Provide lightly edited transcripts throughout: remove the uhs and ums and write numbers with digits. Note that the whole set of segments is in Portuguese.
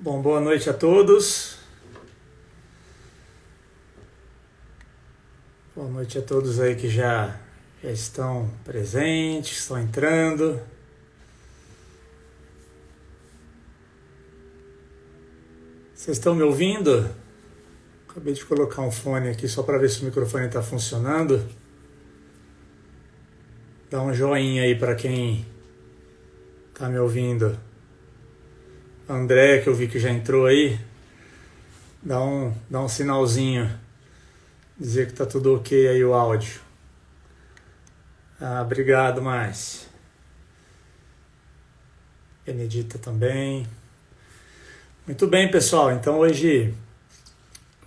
Bom, boa noite a todos. Boa noite a todos aí que já estão presentes, estão entrando. Vocês estão me ouvindo? Acabei de colocar um fone aqui só para ver se o microfone está funcionando. Dá um joinha aí para quem está me ouvindo. André, que eu vi que já entrou aí, dá um sinalzinho, dizer que tá tudo ok aí o áudio. Obrigado, Márcio. Benedita também. Muito bem, pessoal. Então hoje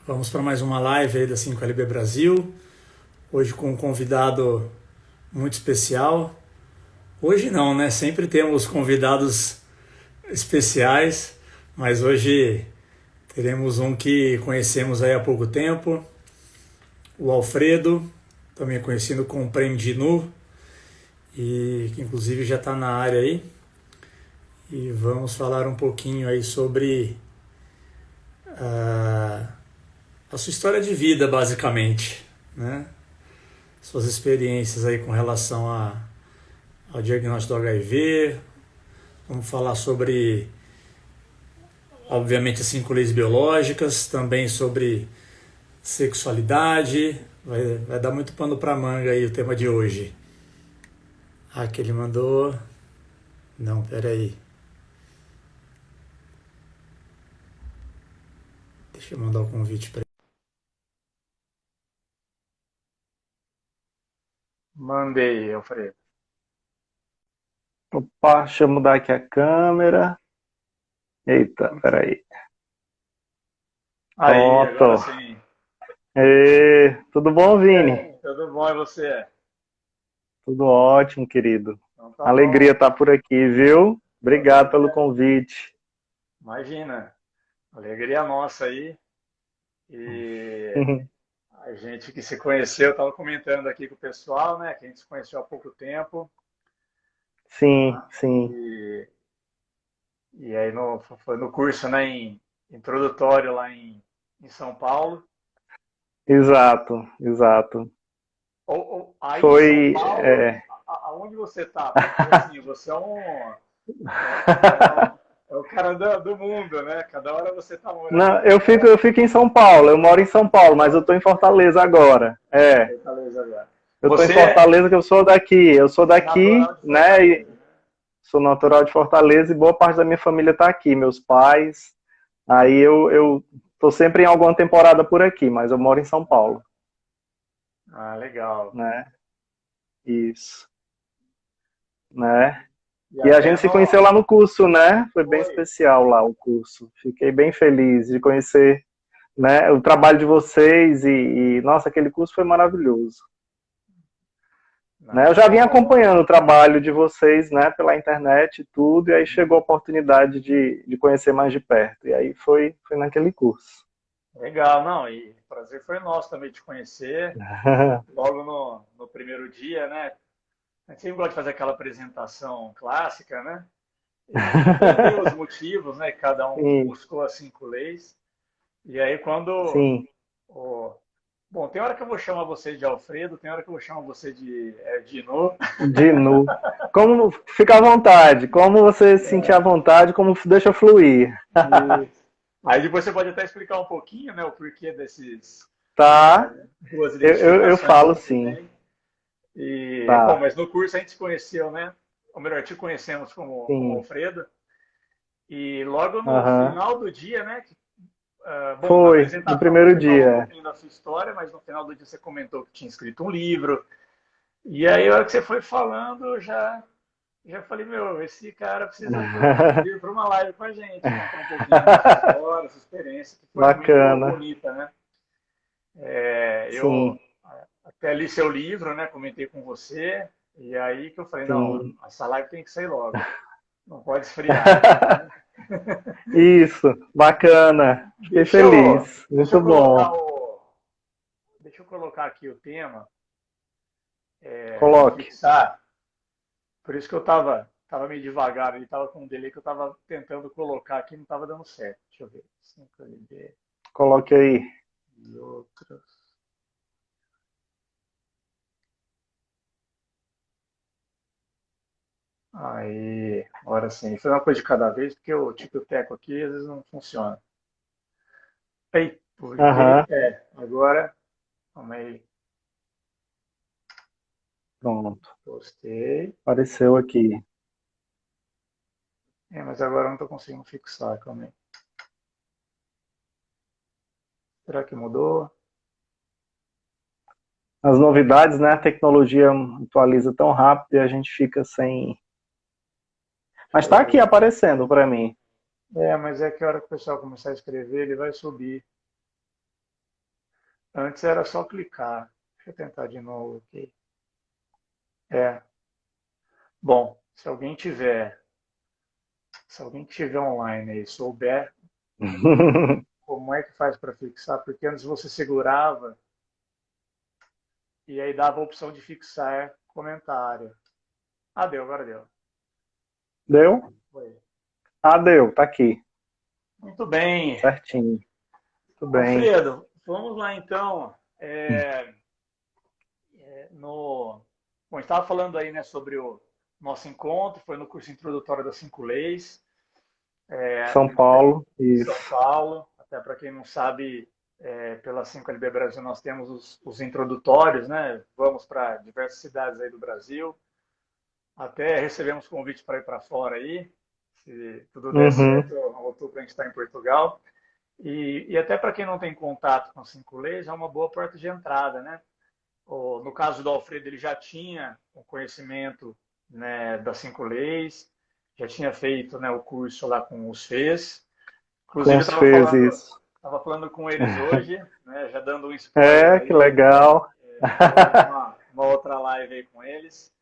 vamos para mais uma live aí da 5LB Brasil. Hoje com um convidado muito especial. Hoje não, né? Sempre temos convidados especiais, mas hoje teremos um que conhecemos aí há pouco tempo, o Alfredo, também conhecido como Prendinu, e que inclusive já está na área aí. E vamos falar um pouquinho aí sobre a sua história de vida, basicamente, né? Suas experiências aí com relação ao diagnóstico do HIV. Vamos falar sobre, obviamente, as 5 leis biológicas, também sobre sexualidade. Vai dar muito pano para manga aí o tema de hoje. Que ele mandou... Não, peraí. Deixa eu mandar o convite para ele. Mandei, Alfredo. Opa, deixa eu mudar aqui a câmera. Eita, peraí. Aí, agora Pronto. sim. Tudo bom, E Vini? aí, tudo bom e você? Tudo ótimo, querido. Então tá Alegria bom. estar por aqui, viu? Obrigado pelo Alegria, convite. imagina, alegria nossa aí. E a gente que se conheceu, estava comentando aqui com o pessoal, né? Que a gente se conheceu há pouco tempo. Sim, Tá? sim. E aí foi no curso, né, introdutório lá em São Paulo. Exato, exato. Ou aí em São Foi. Paulo, aonde você tá? Porque assim, você é o cara do mundo, né? Cada hora você tá morando Não, num eu lugar. fico em São Paulo, eu moro em São Paulo, mas eu estou em Fortaleza agora. Fortaleza agora. Eu estou em Você é Fortaleza que eu sou daqui, natural de né? Fortaleza, né? Sou natural de Fortaleza e boa parte da minha família está aqui, meus pais. Aí eu tô sempre em alguma temporada por aqui, mas eu moro em São Paulo, Legal. né? Isso, né? E E a até gente se no. conheceu lá no curso, né? Foi bem Foi. especial lá o curso. Fiquei bem feliz de conhecer, né, o trabalho de vocês nossa, aquele curso foi maravilhoso. Né? Não, Eu que já vinha bom. acompanhando o trabalho de vocês, né, pela internet e tudo, e aí chegou a oportunidade de conhecer mais de perto. E aí foi naquele curso. Legal, não. E o prazer foi nosso também te conhecer. Logo no primeiro dia, né? A gente sempre gosta de fazer aquela apresentação clássica, né? E entender os motivos, né? Que cada um Sim, buscou as 5 leis. E aí, quando. sim. o- Bom, tem hora que eu vou chamar você de Alfredo, tem hora que eu vou chamar você de Dino. De nu. Como fica à vontade, como você se sentir à vontade, como deixa fluir. E aí depois você pode até explicar um pouquinho, né, o porquê desses Tá? 2 Eu identificações que falo você sim. tem. E, bom, Tá. mas no curso a gente se conheceu, né? Ou melhor, te conhecemos como Sim. Alfredo. E logo no Aham. final do dia, né? Bom, na Foi, no apresentação primeiro você falou um dia. pouquinho da sua história, mas no final do dia você comentou que tinha escrito um livro. E aí, a hora que você foi falando, eu já falei, meu, esse cara precisa vir para uma live com a gente, contar um pouquinho da sua história, sua experiência, que foi muito Bacana. bonita, né? Eu Sim, até li seu livro, né? Comentei com você, e aí que eu falei, não, sim. essa live tem que sair logo, não pode esfriar. Isso, bacana. Fiquei Deixa eu, feliz. deixa eu Muito colocar bom. deixa eu colocar aqui o tema para Coloque. fixar. Por isso que eu estava tava meio devagar, ele tava com um delay que eu tava tentando colocar aqui, não tava dando certo. Deixa eu ver. 5LB Coloque aí. e outros. Aí, agora sim. Foi uma coisa de cada vez, porque o tico-teco aqui às vezes não funciona. Aí, porque, Aham, agora, calma aí, pronto. postei. Apareceu aqui. Mas agora eu não tô conseguindo fixar, calma aí. Será que mudou? As novidades, né? A tecnologia atualiza tão rápido e a gente fica sem. Mas Deixa eu está aqui ver. aparecendo para mim. Mas é que a hora que o pessoal começar a escrever, ele vai subir. Antes era só clicar. Deixa eu tentar de novo aqui. É. Bom, se alguém tiver online aí, souber como é que faz para fixar, porque antes você segurava e aí dava a opção de fixar comentário. Ah, deu, agora deu. Deu? Foi. Ah, deu, tá aqui. Muito bem. Certinho. Tudo bem. Alfredo, vamos lá então. Bom, a gente estava falando aí, né, sobre o nosso encontro, foi no curso introdutório das 5 leis, São Paulo, em São isso. Paulo. Até para quem não sabe, pela 5LB Brasil nós temos os introdutórios, né? Vamos para diversas cidades aí do Brasil. Até recebemos convite para ir para fora aí, se tudo der Uhum. certo, em outubro a gente está em Portugal. E até para quem não tem contato com as 5 leis, é uma boa porta de entrada, né? No caso do Alfredo, ele já tinha o conhecimento, né, das 5 leis, já tinha feito, né, o curso lá com os FES. Com Inclusive, eu os fez isso. estava falando com eles hoje, né, já dando um spoiler É, que aí. legal. Teremos uma outra live aí com eles.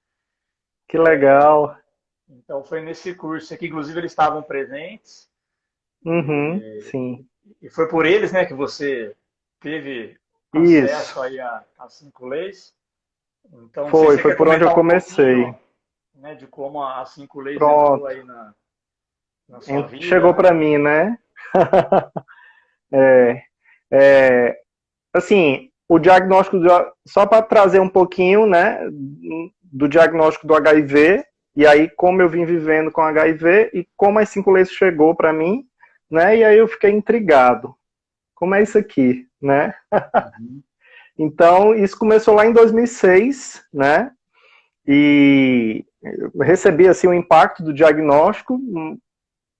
Que legal. Então, foi nesse curso aqui, inclusive, eles estavam presentes. Uhum, E, sim. e foi por eles, né, que você teve Isso. acesso aí às 5 leis. Então, não sei se Foi, você foi quer por onde eu comentar um comecei. pouquinho, né, de como as 5 leis entrou Pronto. aí na sua vida, Chegou né? para mim, né? É, é, assim, o diagnóstico, só para trazer um pouquinho, né, do diagnóstico do HIV, e aí como eu vim vivendo com HIV e como as 5 leis chegou para mim, né, e aí eu fiquei intrigado. Como é isso aqui, né? Uhum. Então, isso começou lá em 2006, né, e eu recebi, assim, o impacto do diagnóstico,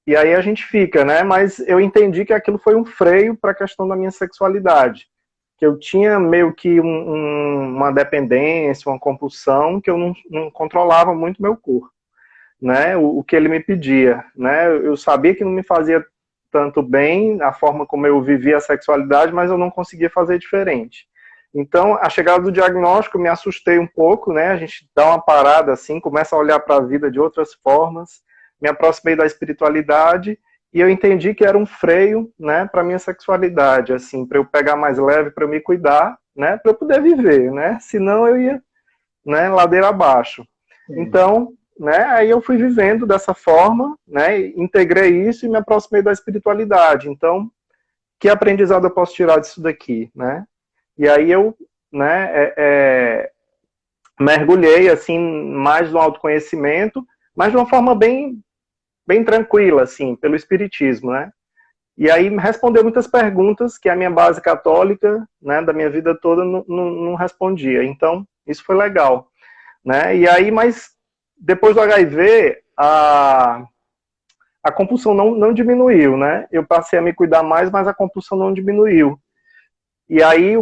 e aí a gente fica, né, mas eu entendi que aquilo foi um freio para a questão da minha sexualidade, que eu tinha meio que uma dependência, uma compulsão, que eu não controlava muito meu corpo, né, o que ele me pedia, né, eu sabia que não me fazia tanto bem a forma como eu vivia a sexualidade, mas eu não conseguia fazer diferente. Então, a chegada do diagnóstico, eu me assustei um pouco, né, a gente dá uma parada assim, começa a olhar para a vida de outras formas, me aproximei da espiritualidade, e eu entendi que era um freio, né, para minha sexualidade, assim, para eu pegar mais leve, para eu me cuidar, né, para eu poder viver, né, senão eu ia, né, ladeira abaixo. Sim. Então, né, aí eu fui vivendo dessa forma, né, integrei isso e me aproximei da espiritualidade. Então, que aprendizado eu posso tirar disso daqui, né? E aí eu, né, mergulhei assim mais no autoconhecimento, mas de uma forma bem tranquila, assim, pelo espiritismo, né? E aí respondeu muitas perguntas que a minha base católica, né, da minha vida toda não respondia. Então, isso foi legal, né? E aí, mas depois do HIV, a compulsão não diminuiu, né? Eu passei a me cuidar mais, mas a compulsão não diminuiu. E aí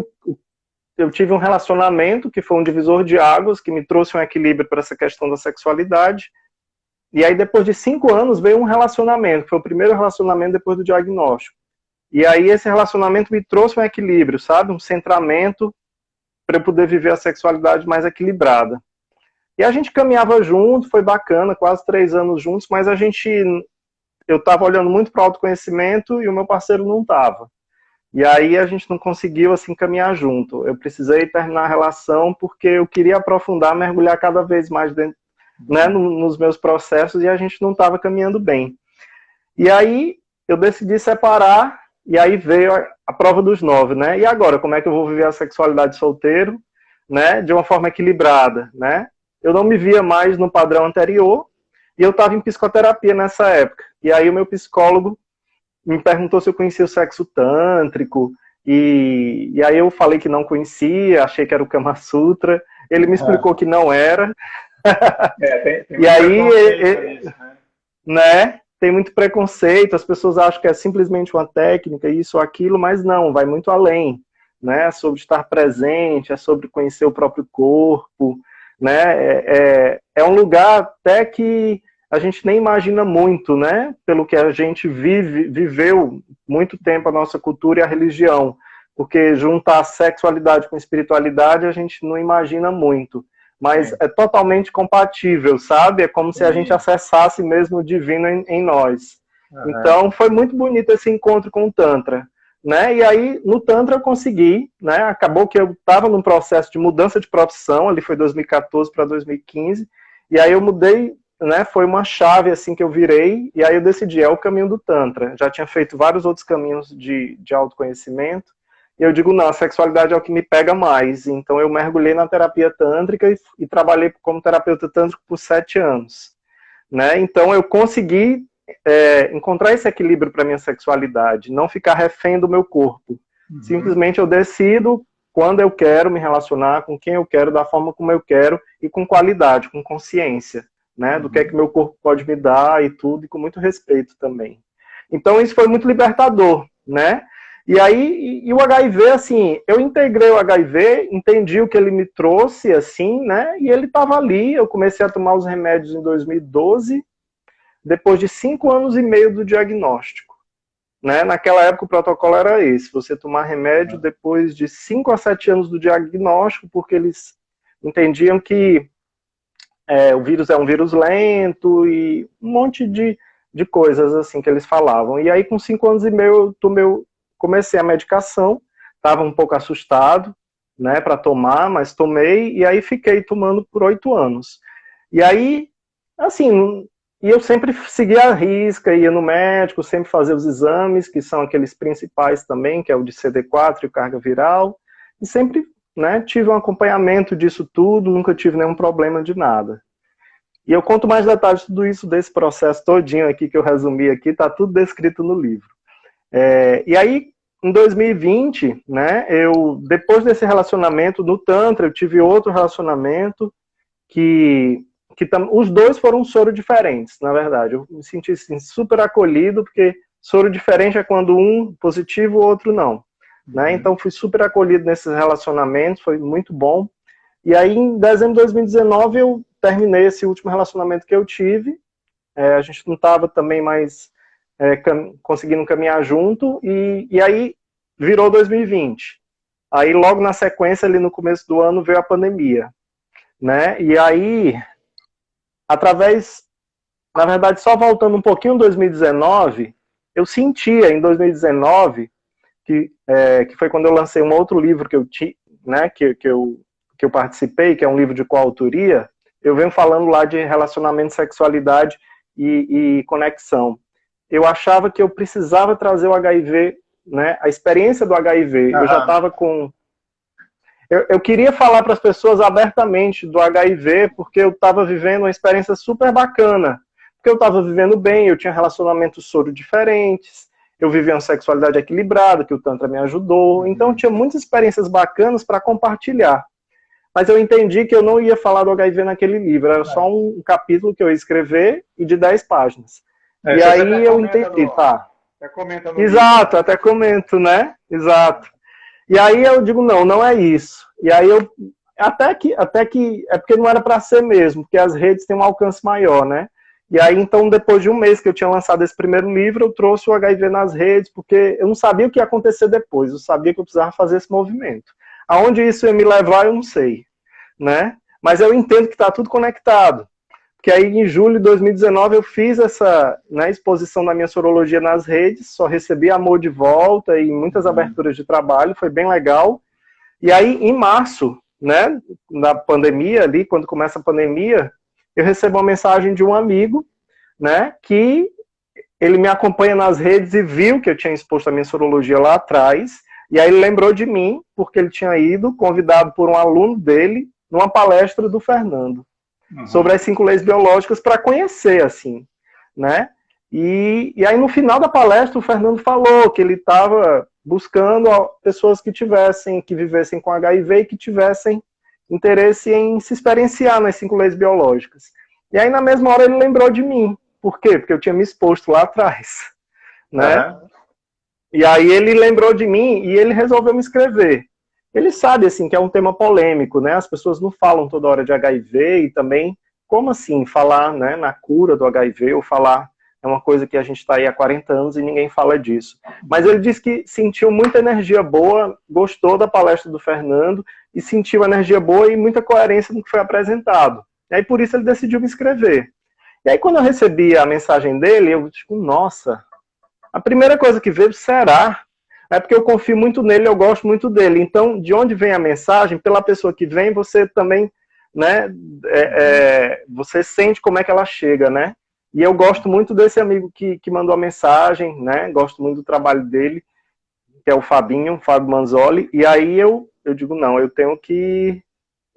eu tive um relacionamento que foi um divisor de águas, que me trouxe um equilíbrio para essa questão da sexualidade. E aí, depois de 5 anos, veio um relacionamento, que foi o primeiro relacionamento depois do diagnóstico. E aí, esse relacionamento me trouxe um equilíbrio, sabe? Um centramento para eu poder viver a sexualidade mais equilibrada. E a gente caminhava junto, foi bacana, quase 3 anos juntos, mas eu estava olhando muito para o autoconhecimento e o meu parceiro não estava. E aí a gente não conseguiu assim caminhar junto. Eu precisei terminar a relação porque eu queria aprofundar, mergulhar cada vez mais dentro né, nos meus processos, e a gente não estava caminhando bem. E aí eu decidi separar, e aí veio a prova dos 9, né? E agora, como é que eu vou viver a sexualidade solteiro, né, de uma forma equilibrada, né? Eu não me via mais no padrão anterior, e eu estava em psicoterapia nessa época. E aí o meu psicólogo me perguntou se eu conhecia o sexo tântrico, e aí eu falei que não conhecia, achei que era o Kama Sutra. Ele me explicou que não era. Tem e aí, nisso, né? Tem muito preconceito, as pessoas acham que é simplesmente uma técnica, isso ou aquilo, mas não, vai muito além, né? É sobre estar presente, é sobre conhecer o próprio corpo, né? É um lugar até que a gente nem imagina muito, né? Pelo que a gente viveu muito tempo a nossa cultura e a religião, porque juntar sexualidade com espiritualidade a gente não imagina muito. Mas é totalmente compatível, sabe? É como se a gente acessasse mesmo o divino em nós. Então, foi muito bonito esse encontro com o Tantra, né? E aí, no Tantra eu consegui, né? Acabou que eu estava num processo de mudança de profissão, ali foi 2014 para 2015, e aí eu mudei, né? Foi uma chave, assim, que eu virei, e aí eu decidi, é o caminho do Tantra. Já tinha feito vários outros caminhos de autoconhecimento, e eu digo, não, a sexualidade é o que me pega mais. Então eu mergulhei na terapia tântrica e trabalhei como terapeuta tântrico por 7 anos. Né? Então eu consegui encontrar esse equilíbrio para minha sexualidade, não ficar refém do meu corpo. Simplesmente eu decido quando eu quero me relacionar, com quem eu quero, da forma como eu quero e com qualidade, com consciência, né? Do que é que meu corpo pode me dar e tudo, e com muito respeito também. Então isso foi muito libertador, né? E aí, o HIV, assim, eu integrei o HIV, entendi o que ele me trouxe, assim, né? E ele estava ali, eu comecei a tomar os remédios em 2012, depois de 5 anos e meio do diagnóstico. Né? Naquela época o protocolo era esse, você tomar remédio depois de 5 a 7 anos do diagnóstico, porque eles entendiam que o vírus é um vírus lento e um monte de coisas assim que eles falavam. E aí, com 5 anos e meio, eu comecei a medicação, estava um pouco assustado, né, para tomar, mas tomei, e aí fiquei tomando por 8 anos. E aí, assim, e eu sempre seguia a risca, ia no médico, sempre fazia os exames, que são aqueles principais também, que é o de CD4 e o carga viral, e sempre, né, tive um acompanhamento disso tudo, nunca tive nenhum problema de nada. E eu conto mais detalhes de tudo isso, desse processo todinho aqui, que eu resumi aqui, tá tudo descrito no livro. E aí, em 2020, né, depois desse relacionamento no Tantra, eu tive outro relacionamento que os dois foram soro diferentes, na verdade. Eu me senti assim, super acolhido, porque soro diferente é quando um positivo, o outro não. Né? Então, fui super acolhido nesses relacionamentos, foi muito bom. E aí, em dezembro de 2019, eu terminei esse último relacionamento que eu tive. A gente não estava também mais conseguindo caminhar junto, e aí virou 2020. Aí, logo na sequência, ali no começo do ano, veio a pandemia. Né? E aí, na verdade, só voltando um pouquinho em 2019, eu sentia em 2019, que foi quando eu lancei um outro livro que eu né, que eu participei, que é um livro de coautoria, eu venho falando lá de relacionamento, sexualidade e conexão. Eu achava que eu precisava trazer o HIV, né, a experiência do HIV. Eu já estava com... Eu queria falar para as pessoas abertamente do HIV, porque eu estava vivendo uma experiência super bacana. Porque eu estava vivendo bem, eu tinha relacionamentos soro diferentes, eu vivia uma sexualidade equilibrada, que o Tantra me ajudou. Então, eu tinha muitas experiências bacanas para compartilhar. Mas eu entendi que eu não ia falar do HIV naquele livro, era só um capítulo que eu ia escrever e de 10 páginas. E aí eu entendi, tá. Exato, até comento, né? Exato. E aí eu digo, não é isso. E aí eu, até que é porque não era para ser mesmo, porque as redes têm um alcance maior, né? E aí, então, depois de um mês que eu tinha lançado esse primeiro livro, eu trouxe o HIV nas redes, porque eu não sabia o que ia acontecer depois, eu sabia que eu precisava fazer esse movimento. Aonde isso ia me levar, eu não sei, né? Mas eu entendo que está tudo conectado. Porque aí, em julho de 2019, eu fiz essa, né, exposição da minha sorologia nas redes, só recebi amor de volta e muitas aberturas de trabalho, foi bem legal. E aí, em março, né, na pandemia ali, quando começa a pandemia, eu recebo uma mensagem de um amigo, né, que ele me acompanha nas redes e viu que eu tinha exposto a minha sorologia lá atrás, e aí ele lembrou de mim, porque ele tinha ido, convidado por um aluno dele, numa palestra do Fernando, sobre as 5 leis biológicas, para conhecer, assim, né? E aí no final da palestra o Fernando falou que ele estava buscando pessoas que vivessem com HIV e que tivessem interesse em se experienciar nas 5 leis biológicas. E aí na mesma hora ele lembrou de mim. Por quê? Porque eu tinha me exposto lá atrás, né? E aí ele lembrou de mim e ele resolveu me inscrever. Ele sabe, assim, que é um tema polêmico, né? As pessoas não falam toda hora de HIV e também, como assim, falar, né, na cura do HIV ou falar é uma coisa que a gente está aí há 40 anos e ninguém fala disso. Mas ele disse que sentiu muita energia boa, gostou da palestra do Fernando e sentiu energia boa e muita coerência no que foi apresentado. E aí por isso ele decidiu me inscrever. E aí quando eu recebi a mensagem dele, eu tipo, nossa, a primeira coisa que veio, será? É porque eu confio muito nele, eu gosto muito dele. Então, de onde vem a mensagem, pela pessoa que vem, você também, né, você sente como é que ela chega, né? E eu gosto muito desse amigo que mandou a mensagem, né? Gosto muito do trabalho dele, que é o Fábio Manzoli. E aí eu digo, não, eu tenho que...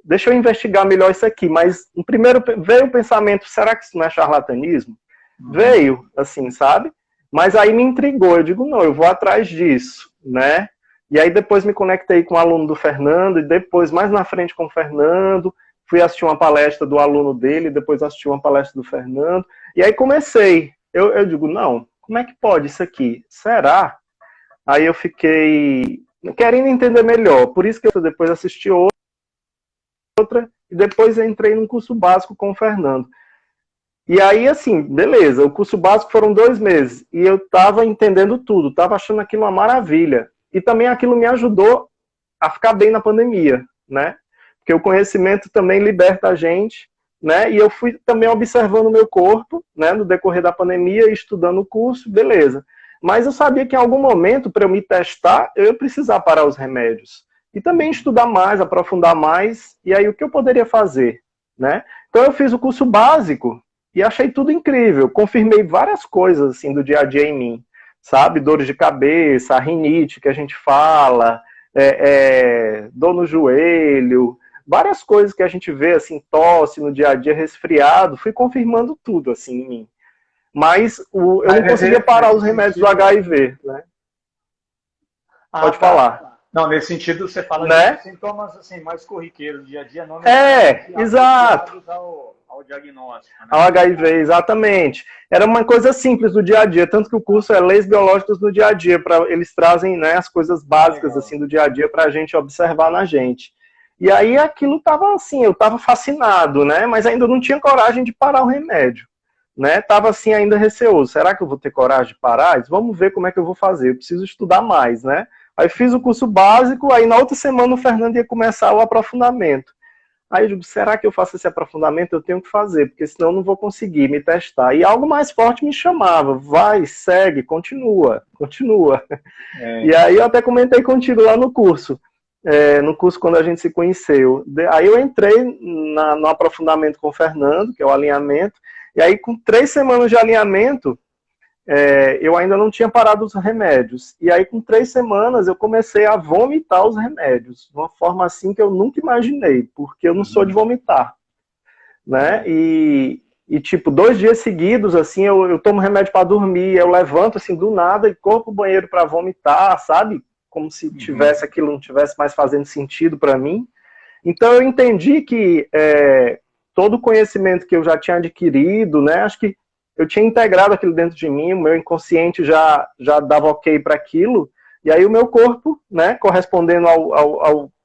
Deixa eu investigar melhor isso aqui. Mas, primeiro, veio o pensamento, será que isso não é charlatanismo? Veio, assim, sabe? Mas aí me intrigou, eu digo, não, eu vou atrás disso, né? E aí depois me conectei com o aluno do Fernando, e depois, mais na frente com o Fernando, fui assistir uma palestra do aluno dele, depois assisti uma palestra do Fernando, e aí comecei. Eu digo, não, como é que pode isso aqui? Será? Aí eu fiquei querendo entender melhor, por isso que eu depois assisti outra, e depois entrei num curso básico com o Fernando. E aí, assim, beleza, o curso básico foram 2 meses, e eu tava entendendo tudo, tava achando aquilo uma maravilha. E também aquilo me ajudou a ficar bem na pandemia, né? Porque o conhecimento também liberta a gente, né? E eu fui também observando o meu corpo, né, no decorrer da pandemia, estudando o curso, beleza. Mas eu sabia que em algum momento, para eu me testar, eu ia precisar parar os remédios. E também estudar mais, aprofundar mais, e aí o que eu poderia fazer, né? Então eu fiz o curso básico, e achei tudo incrível. Confirmei várias coisas assim do dia a dia em mim, sabe? Dores de cabeça, a rinite que a gente fala, dor no joelho, várias coisas que a gente vê assim, tosse no dia a dia, resfriado. Fui confirmando tudo assim em mim. Mas eu não conseguia parar os remédios do HIV, né? Pode falar. Não, nesse sentido você fala, né? De sintomas assim, mais corriqueiros do dia a dia, não exato. Ao diagnóstico. Né? Ao HIV, exatamente. Era uma coisa simples do dia a dia, tanto que o curso é Leis Biológicas no Dia a Dia, eles trazem, né, as coisas básicas assim do dia a dia para a gente observar na gente. E aí aquilo estava assim, eu estava fascinado, né, mas ainda não tinha coragem de parar o remédio. Né, tava assim ainda receoso, será que eu vou ter coragem de parar? Vamos ver como é que eu vou fazer, eu preciso estudar mais, né? Aí fiz o curso básico, aí na outra semana o Fernando ia começar o aprofundamento. Aí eu digo, será que eu faço esse aprofundamento? Eu tenho que fazer, porque senão eu não vou conseguir me testar. E algo mais forte me chamava, vai, segue, continua. E aí eu até comentei contigo lá no curso quando a gente se conheceu. Aí eu entrei no aprofundamento com o Fernando, que é o alinhamento, e aí com 3 semanas de alinhamento, eu ainda não tinha parado os remédios. E aí, com 3 semanas, eu comecei a vomitar os remédios. De uma forma assim que eu nunca imaginei, porque eu não sou de vomitar. Né? E tipo, 2 dias seguidos, assim, eu tomo remédio para dormir, eu levanto, assim, do nada e corro pro banheiro para vomitar, sabe? Como se tivesse aquilo não tivesse mais fazendo sentido para mim. Então, eu entendi que todo o conhecimento que eu já tinha adquirido, né? Acho que eu tinha integrado aquilo dentro de mim, o meu inconsciente já dava ok para aquilo, e aí o meu corpo, né, correspondendo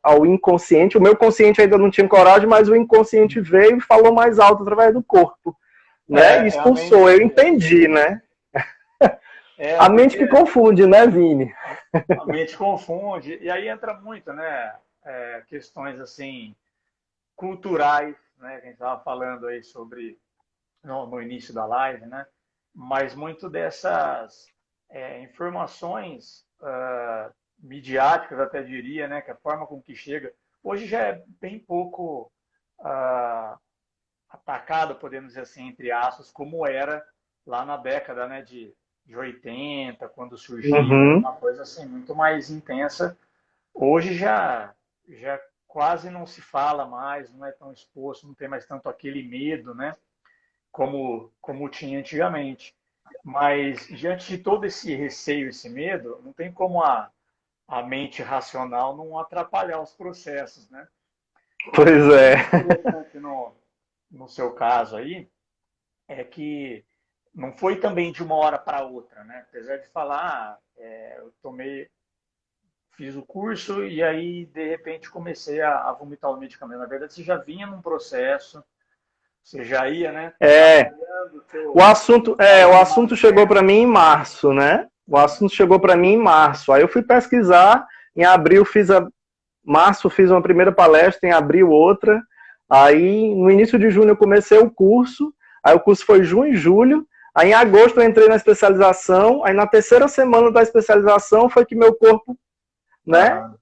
ao inconsciente, o meu consciente ainda não tinha coragem, mas o inconsciente veio e falou mais alto através do corpo, né, e expulsou, eu entendi, né. A mente que confunde, né, Vini? A mente confunde, e aí entra muito, né, questões assim, culturais, né, que a gente estava falando aí sobre no início da live, né? Mas muito dessas informações midiáticas, até diria, né? Que a forma com que chega, hoje já é bem pouco atacado, podemos dizer assim, entre aspas, como era lá na década, né, de 80, quando surgiu, era Uhum. uma coisa assim muito mais intensa. Hoje já quase não se fala mais, não é tão exposto, não tem mais tanto aquele medo, né, como tinha antigamente. Mas diante de todo esse receio, esse medo, não tem como a mente racional não atrapalhar os processos, né? Eu acho Pois que o é. mais interessante no seu caso aí é que não foi também de uma hora para outra, né? Apesar de falar, eu fiz o curso e aí de repente comecei a vomitar o medicamento. Na verdade, você já vinha num processo, você já ia, né, É, trabalhando o o seu assunto, o saúde assunto chegou materna. para mim em março, né? O assunto chegou para mim em março. Aí eu fui pesquisar, em abril março fiz uma primeira palestra, em abril outra. Aí no início de junho eu comecei o curso. Aí o curso foi junho e julho. Aí em agosto eu entrei na especialização. Aí na terceira semana da especialização foi que meu corpo, né, Aham.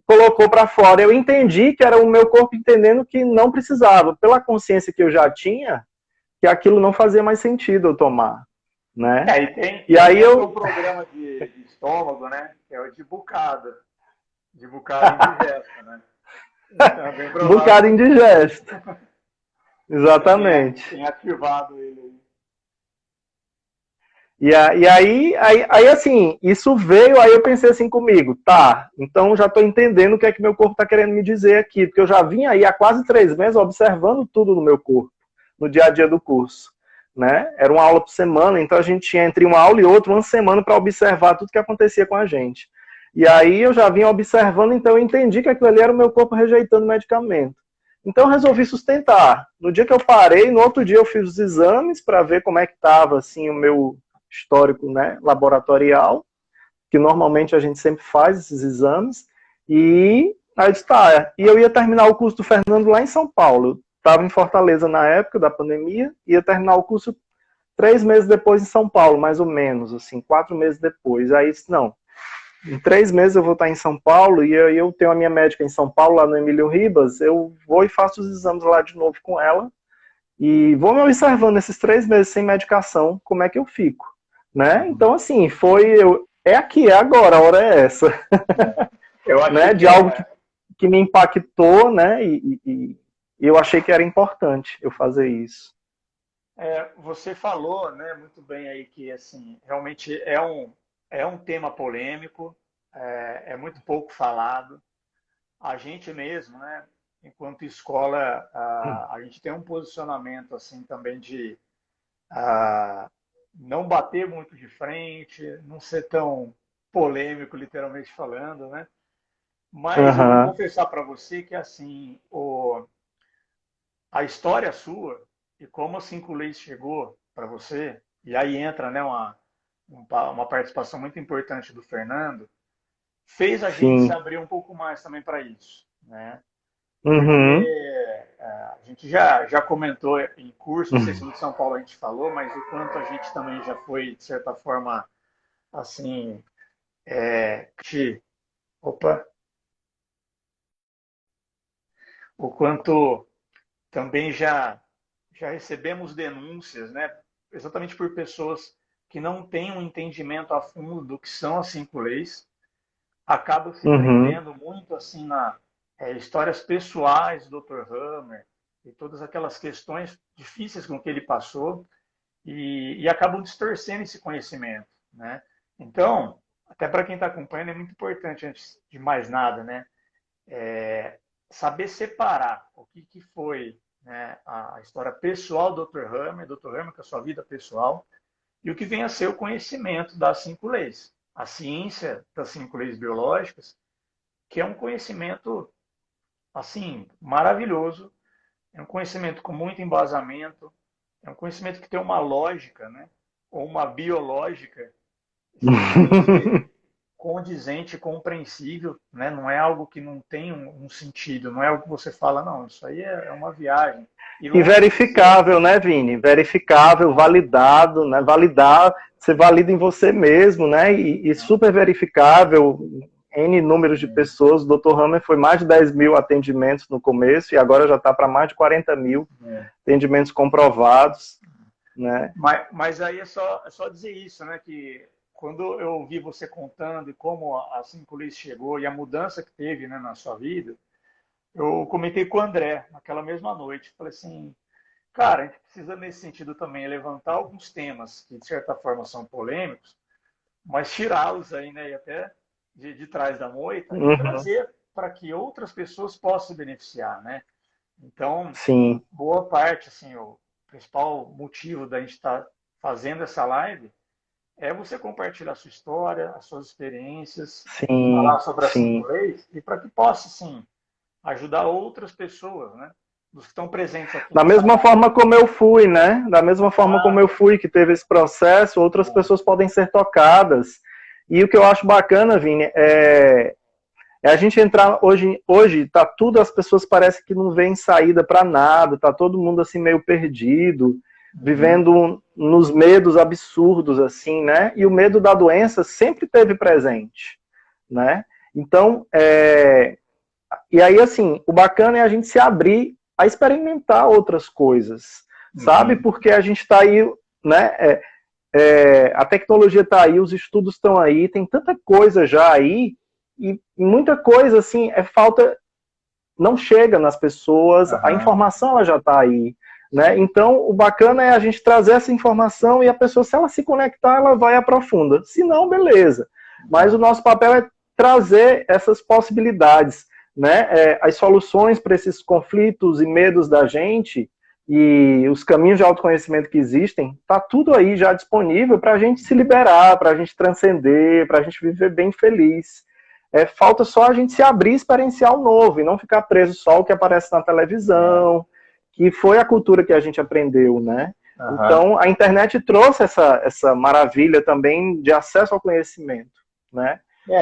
colocou para fora. Eu entendi que era o meu corpo entendendo que não precisava, pela consciência que eu já tinha, que aquilo não fazia mais sentido eu tomar, né? E E aí aí entra o eu, programa de estômago, né? Que é o de bucada indigesta, né? Então é bem um provável bocado que indigesto, você exatamente. tenha ativado ele. E aí, assim, isso veio, aí eu pensei assim comigo, tá, então já estou entendendo o que é que meu corpo está querendo me dizer aqui, porque eu já vim aí há quase 3 meses observando tudo no meu corpo, no dia a dia do curso, né? Era uma aula por semana, então a gente tinha entre uma aula e outra, uma semana para observar tudo que acontecia com a gente. E aí eu já vinha observando, então eu entendi que aquilo ali era o meu corpo rejeitando medicamento. Então eu resolvi sustentar. No dia que eu parei, no outro dia eu fiz os exames para ver como é que estava assim, o meu histórico, né, laboratorial, que normalmente a gente sempre faz esses exames, e aí eu disse, tá, e eu ia terminar o curso do Fernando lá em São Paulo. Estava em Fortaleza na época da pandemia, ia terminar o curso 3 meses depois em São Paulo, mais ou menos, assim, 4 meses depois. Aí disse, não, em 3 meses eu vou estar em São Paulo, e eu tenho a minha médica em São Paulo, lá no Emílio Ribas, eu vou e faço os exames lá de novo com ela, e vou me observando esses 3 meses sem medicação, como é que eu fico, né? Então, assim, é aqui, é agora, a hora é essa, Eu achei né? que De algo que me impactou, né? E eu achei que era importante eu fazer isso. você falou, né, muito bem aí que assim realmente é um tema polêmico, é muito pouco falado. A gente mesmo, né, enquanto escola, a gente tem um posicionamento assim também de ah, não bater muito de frente, não ser tão polêmico, literalmente falando, né? Mas eu vou Aham. confessar para você que assim, a história sua e como a Cinco Leis chegou para você, e aí entra, né, uma participação muito importante do Fernando, fez a gente se Sim. abrir um pouco mais também para isso, né? Porque Uhum. a gente já comentou em curso, não sei se no de São Paulo a gente falou, mas o quanto a gente também já foi, de certa forma, assim, opa, o quanto também já recebemos denúncias, né, exatamente por pessoas que não têm um entendimento a fundo do que são as cinco leis, acabam se Uhum. prendendo muito assim na histórias pessoais do Dr. Hammer e todas aquelas questões difíceis com que ele passou e acabam distorcendo esse conhecimento, né? Então, até para quem está acompanhando, é muito importante, antes de mais nada, né, saber separar o que foi, né, a história pessoal do Dr. Hammer, com a sua vida pessoal, e o que vem a ser o conhecimento das cinco leis. A ciência das cinco leis biológicas, que é um conhecimento, assim, maravilhoso, é um conhecimento com muito embasamento, é um conhecimento que tem uma lógica, né, ou uma biológica extremamente condizente, compreensível, né? Não é algo que não tem um sentido, não é algo que você fala, não, isso aí é uma viagem. E E longe de ser. verificável, né, Vini? Verificável, validado, né? Validar, você valida em você mesmo, né? E super verificável. N números de pessoas. O Dr. Hammer foi mais de 10 mil atendimentos no começo e agora já está para mais de 40 mil atendimentos comprovados, né? Mas aí é só dizer isso, né? Que quando eu ouvi você contando e como a Cinco Leis chegou e a mudança que teve, né, na sua vida, eu comentei com o André naquela mesma noite. Falei assim, cara, a gente precisa nesse sentido também levantar alguns temas que de certa forma são polêmicos, mas tirá-los aí, né, e até de trás da moita e trazer para que outras pessoas possam se beneficiar, né? Então, Sim. boa parte, assim, o principal motivo da gente estar fazendo essa live é você compartilhar a sua história, as suas experiências, falar sobre as cinco leis e para que possa, sim, ajudar outras pessoas, né? Dos que estão presentes aqui. Da mesma forma como eu fui, né? Da mesma forma como eu fui, que teve esse processo, outras pessoas podem ser tocadas. E o que eu acho bacana, Vini, é a gente entrar hoje tá tudo, as pessoas parecem que não veem saída para nada, tá todo mundo assim meio perdido, vivendo nos medos absurdos assim, né? E o medo da doença sempre teve presente, né? Então, e aí assim, o bacana é a gente se abrir a experimentar outras coisas, sabe? Porque a gente está aí, né? A tecnologia está aí, os estudos estão aí, tem tanta coisa já aí, e muita coisa, assim, falta, não chega nas pessoas, a informação ela já está aí, né? Então, o bacana é a gente trazer essa informação e a pessoa, se ela se conectar, ela vai e aprofunda. Se não, beleza. Mas o nosso papel é trazer essas possibilidades, né? As soluções para esses conflitos e medos da gente e os caminhos de autoconhecimento que existem, tá tudo aí já disponível para a gente se liberar, para a gente transcender, para a gente viver bem feliz. Falta só a gente se abrir e experienciar o novo e não ficar preso só ao que aparece na televisão, que foi a cultura que a gente aprendeu, né? Então, a internet trouxe essa maravilha também de acesso ao conhecimento, né?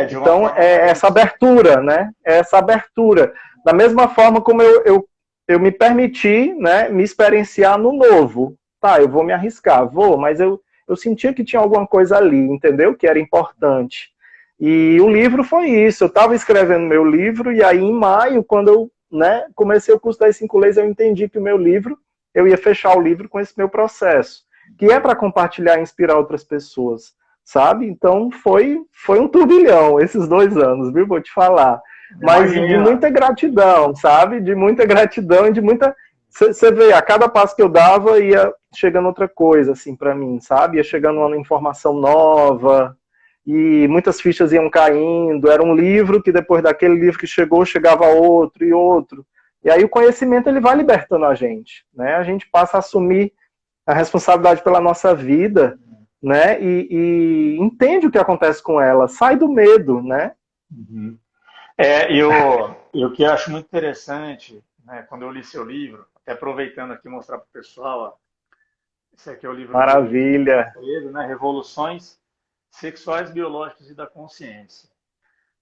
Então, essa abertura, né? Essa abertura. Da mesma forma como eu me permiti, né, me experienciar no novo. Tá, eu vou me arriscar, mas eu sentia que tinha alguma coisa ali, entendeu? Que era importante. E o livro foi isso. Eu estava escrevendo meu livro e aí em maio, quando eu, né, comecei o curso das 5 leis, eu entendi que o meu livro, eu ia fechar o livro com esse meu processo, que é para compartilhar e inspirar outras pessoas, sabe? Então foi um turbilhão esses 2 anos, viu? Vou te falar. Mas de muita gratidão, sabe? De muita gratidão e de muita... Você vê, a cada passo que eu dava ia chegando outra coisa, assim, para mim, sabe? Ia chegando uma informação nova e muitas fichas iam caindo. Era um livro que depois daquele livro que chegou, chegava outro e outro. E aí o conhecimento, ele vai libertando a gente, né? A gente passa a assumir a responsabilidade pela nossa vida, né? E entende o que acontece com ela, sai do medo, né? E o que eu acho muito interessante, né, quando eu li seu livro, até aproveitando aqui mostrar para o pessoal, ó, esse aqui é o livro Maravilha. do né, Revoluções Sexuais, Biológicas e da Consciência.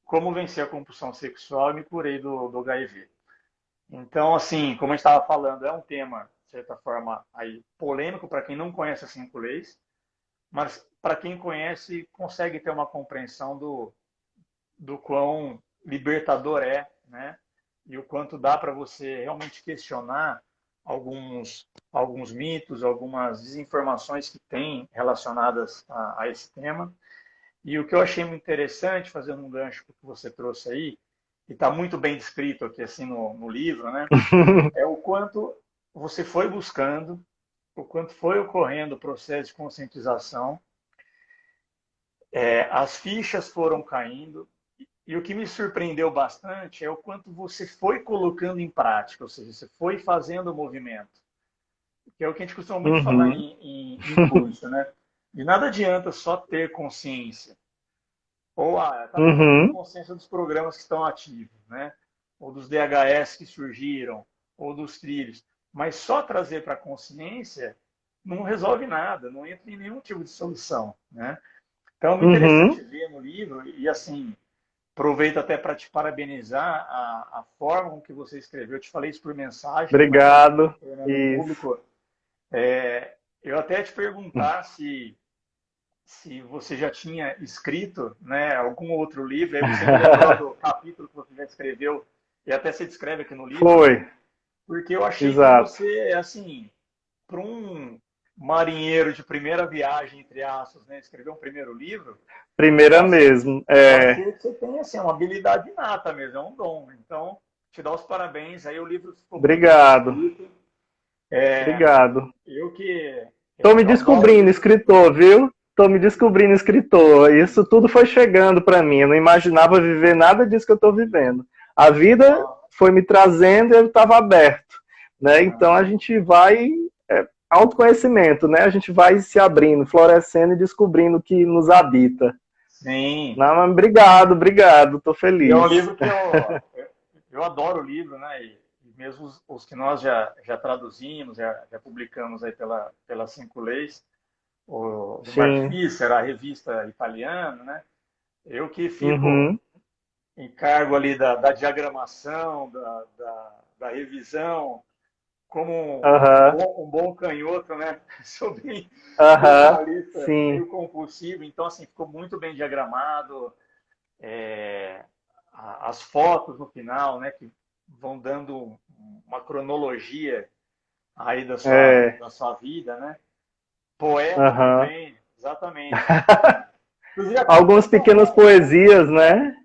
Como vencer a compulsão sexual e me curei do HIV. Então, assim, como a gente estava falando, é um tema, de certa forma, aí, polêmico para quem não conhece as 5 leis, mas para quem conhece, consegue ter uma compreensão do quão libertador né? E o quanto dá para você realmente questionar alguns mitos, algumas desinformações que tem relacionadas a esse tema. E o que eu achei muito interessante, fazendo um gancho que você trouxe aí, e está muito bem descrito aqui assim no livro, né? É o quanto você foi buscando, o quanto foi ocorrendo o processo de conscientização, as fichas foram caindo, e o que me surpreendeu bastante é o quanto você foi colocando em prática, ou seja, você foi fazendo o movimento. Que é o que a gente costuma muito falar em curso, né? De nada adianta só ter consciência. Ou ter consciência dos programas que estão ativos, né? Ou dos DHS que surgiram, ou dos trilhos. Mas só trazer para a consciência não resolve nada, não entra em nenhum tipo de solução, né? Então, é muito interessante ver no livro, e assim, aproveito até para te parabenizar a forma com que você escreveu. Eu te falei isso por mensagem. Obrigado. Público. Eu até te perguntar se se você já tinha escrito, né, algum outro livro, aí você me lembrou do capítulo que você já escreveu, e até se descreve aqui no livro, né? Foi, Porque eu achei que exato. você, assim, para um marinheiro de primeira viagem, entre aspas, né, escrever um primeiro livro, eu Primeira achei, mesmo. eu achei que você tem, assim, uma habilidade inata mesmo, é um dom. Então, te dá os parabéns, aí o livro ficou muito bem Obrigado, escrito. É, obrigado. eu que Tô me eu adoro descobrindo livro. escritor, viu? Tô me descobrindo escritor. Isso tudo foi chegando para mim. Eu não imaginava viver nada disso que eu tô vivendo. A vida Ah, foi me trazendo e eu estava aberto, né? Então a ah, gente vai autoconhecimento, né? A gente vai se abrindo, florescendo e descobrindo o que nos habita. sim. Não, mas obrigado, obrigado. Tô E é um feliz. livro que eu adoro o livro, né? E mesmo os que nós já traduzimos, já publicamos aí pelas Cinco Leis, o do Mark Sim. Fischer, a revista italiana, né? Eu que fico Uhum. em cargo ali da diagramação, da revisão, como Aham. um bom canhoto, né? Sou bem Aham. detalhista, Sim. meio compulsivo, então assim ficou muito bem diagramado, as fotos no final, né? Que vão dando uma cronologia aí É. da sua vida, né? Poeta Aham. também, exatamente. Inclusive a Fátima é Algumas sua pequenas mãe, né? poesias, né?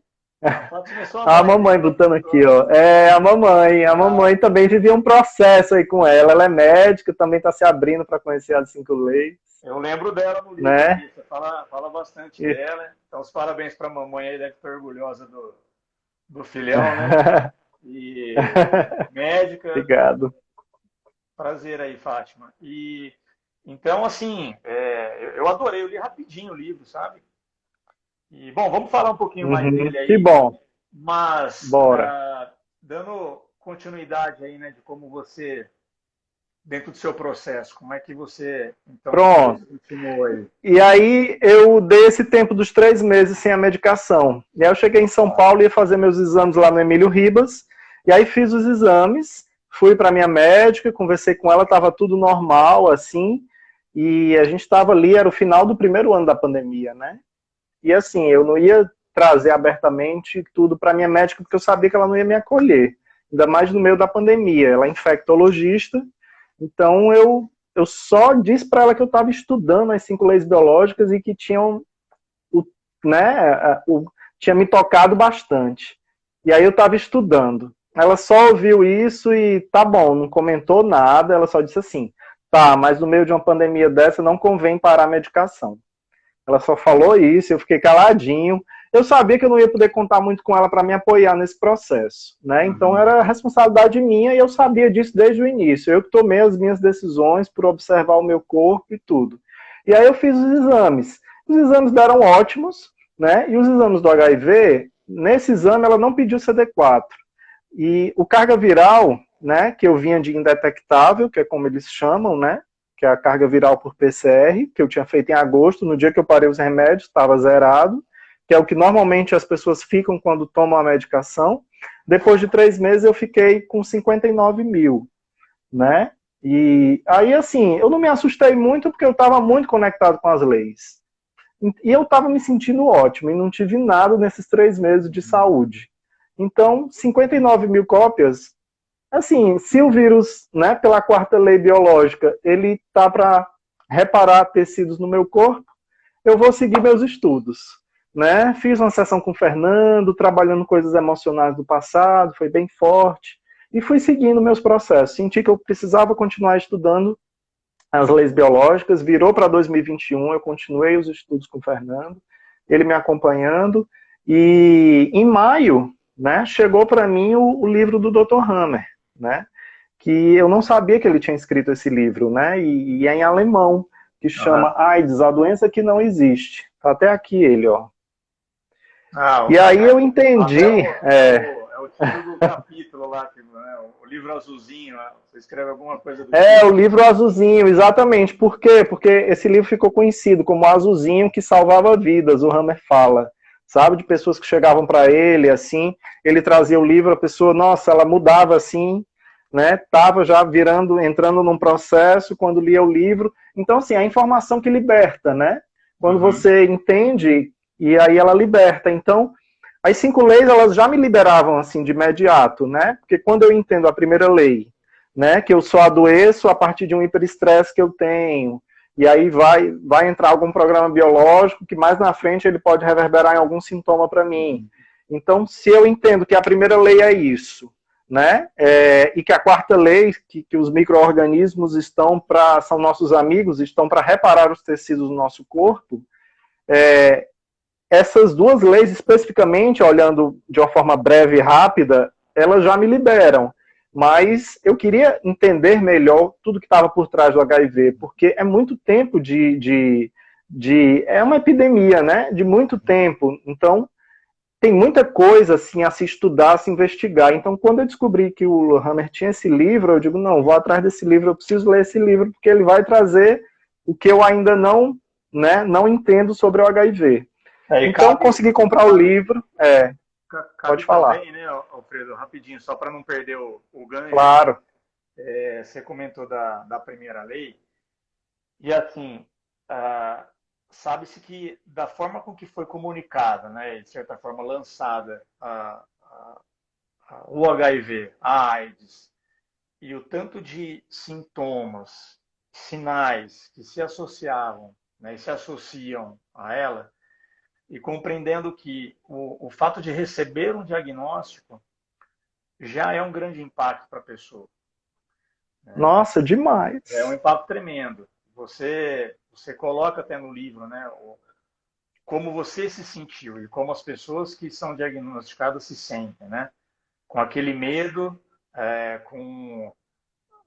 A Fátima é sua A mãe, mamãe né? botando aqui, Comentou. ó. É, a mamãe. A Ah, mamãe também vivia um processo aí com ela. Ela é médica, também está se abrindo para conhecer as cinco leis, eu lembro dela no livro né? aqui, você fala bastante E- dela. Então, os parabéns para a mamãe aí, deve estar orgulhosa do filhão, né? E médica, Obrigado. prazer aí, Fátima. E então, assim, eu adorei, eu li rapidinho o livro, sabe? E, bom, vamos falar um pouquinho mais Uhum. dele Que aí, bom. mas Bora. dando continuidade aí, né, de como você, dentro do seu processo, como é que você, então, depois Pronto. continuou aí? E aí eu dei esse tempo dos 3 meses sem a medicação. E aí eu cheguei em São Tá. Paulo, ia fazer meus exames lá no Emílio Ribas. E aí fiz os exames, fui para minha médica, conversei com ela, estava tudo normal, assim. E a gente estava ali, era o final do primeiro ano da pandemia, né? E assim, eu não ia trazer abertamente tudo para minha médica, porque eu sabia que ela não ia me acolher. Ainda mais no meio da pandemia. Ela é infectologista, então eu só disse para ela que eu estava estudando as 5 leis biológicas e que tinham, o, né, tinha me tocado bastante. E aí eu estava estudando. Ela só ouviu isso e tá bom, não comentou nada. Ela só disse assim: tá, mas no meio de uma pandemia dessa não convém parar a medicação. Ela só falou isso, eu fiquei caladinho. Eu sabia que eu não ia poder contar muito com ela para me apoiar nesse processo, né? Então Uhum. era responsabilidade minha e eu sabia disso desde o início. Eu que tomei as minhas decisões por observar o meu corpo e tudo. E aí eu fiz os exames. Os exames deram ótimos, né? E os exames do HIV, nesse exame ela não pediu CD4. E o carga viral, né, que eu vinha de indetectável, que é como eles chamam, né? Que é a carga viral por PCR, que eu tinha feito em agosto, no dia que eu parei os remédios, estava zerado, que é o que normalmente as pessoas ficam quando tomam a medicação. Depois de 3 meses eu fiquei com 59 mil, né? E aí, assim, eu não me assustei muito porque eu estava muito conectado com as leis. E eu estava me sentindo ótimo e não tive nada nesses 3 meses de saúde. Então, 59 mil cópias, assim, se o vírus, né, pela quarta lei biológica, ele tá para reparar tecidos no meu corpo, eu vou seguir meus estudos, né? Fiz uma sessão com o Fernando, trabalhando coisas emocionais do passado, foi bem forte, e fui seguindo meus processos. Senti que eu precisava continuar estudando as leis biológicas, virou para 2021, eu continuei os estudos com o Fernando, ele me acompanhando, e em maio, né, chegou para mim o livro do Dr. Hammer, né, que eu não sabia que ele tinha escrito esse livro, né, e é em alemão, que chama Aham. AIDS, a doença que não existe. Tá até aqui ele, ó. Ah, E aí eu até entendi, é o título do capítulo lá, que, né, o livro azulzinho, né, você escreve alguma coisa do o tipo. livro azulzinho, exatamente. Por quê? Porque esse livro ficou conhecido como o azulzinho que salvava vidas, o Hammer fala. Sabe, de pessoas que chegavam para ele, assim, ele trazia o livro, a pessoa, nossa, ela mudava assim, né? Tava já virando, entrando num processo quando lia o livro. Então, assim, a informação que liberta, né? quando você entende, e aí ela liberta. Então, as 5 leis, elas já me liberavam, assim, de imediato, né? Porque quando eu entendo a primeira lei, né, que eu só adoeço a partir de um hiperestresse que eu tenho, e aí vai entrar algum programa biológico que mais na frente ele pode reverberar em algum sintoma para mim. Então, se eu entendo que a primeira lei é isso, né, e que a quarta lei, que os micro-organismos são nossos amigos, estão para reparar os tecidos do nosso corpo, essas 2 leis especificamente, olhando de uma forma breve e rápida, elas já me liberam. Mas eu queria entender melhor tudo que estava por trás do HIV, porque é muito tempo é uma epidemia, né? De muito tempo. Então, tem muita coisa assim a se estudar, a se investigar. Então, quando eu descobri que o Hammer tinha esse livro, eu digo, não, vou atrás desse livro, eu preciso ler esse livro, porque ele vai trazer o que eu ainda não, né, não entendo sobre o HIV. Então, consegui comprar o livro. Pode falar. Também, né, Alfredo, rapidinho, só para não perder o ganho. Claro. Você comentou da primeira lei, e assim, sabe-se que da forma com que foi comunicada, né, de certa forma lançada o HIV, a AIDS, e o tanto de sintomas, sinais que se associavam, né, e se associam a ela, e compreendendo que o fato de receber um diagnóstico já é um grande impacto para a pessoa. Né? Nossa, demais. É um impacto tremendo. Você coloca até no livro, né, como você se sentiu e como as pessoas que são diagnosticadas se sentem, né? Com aquele medo, com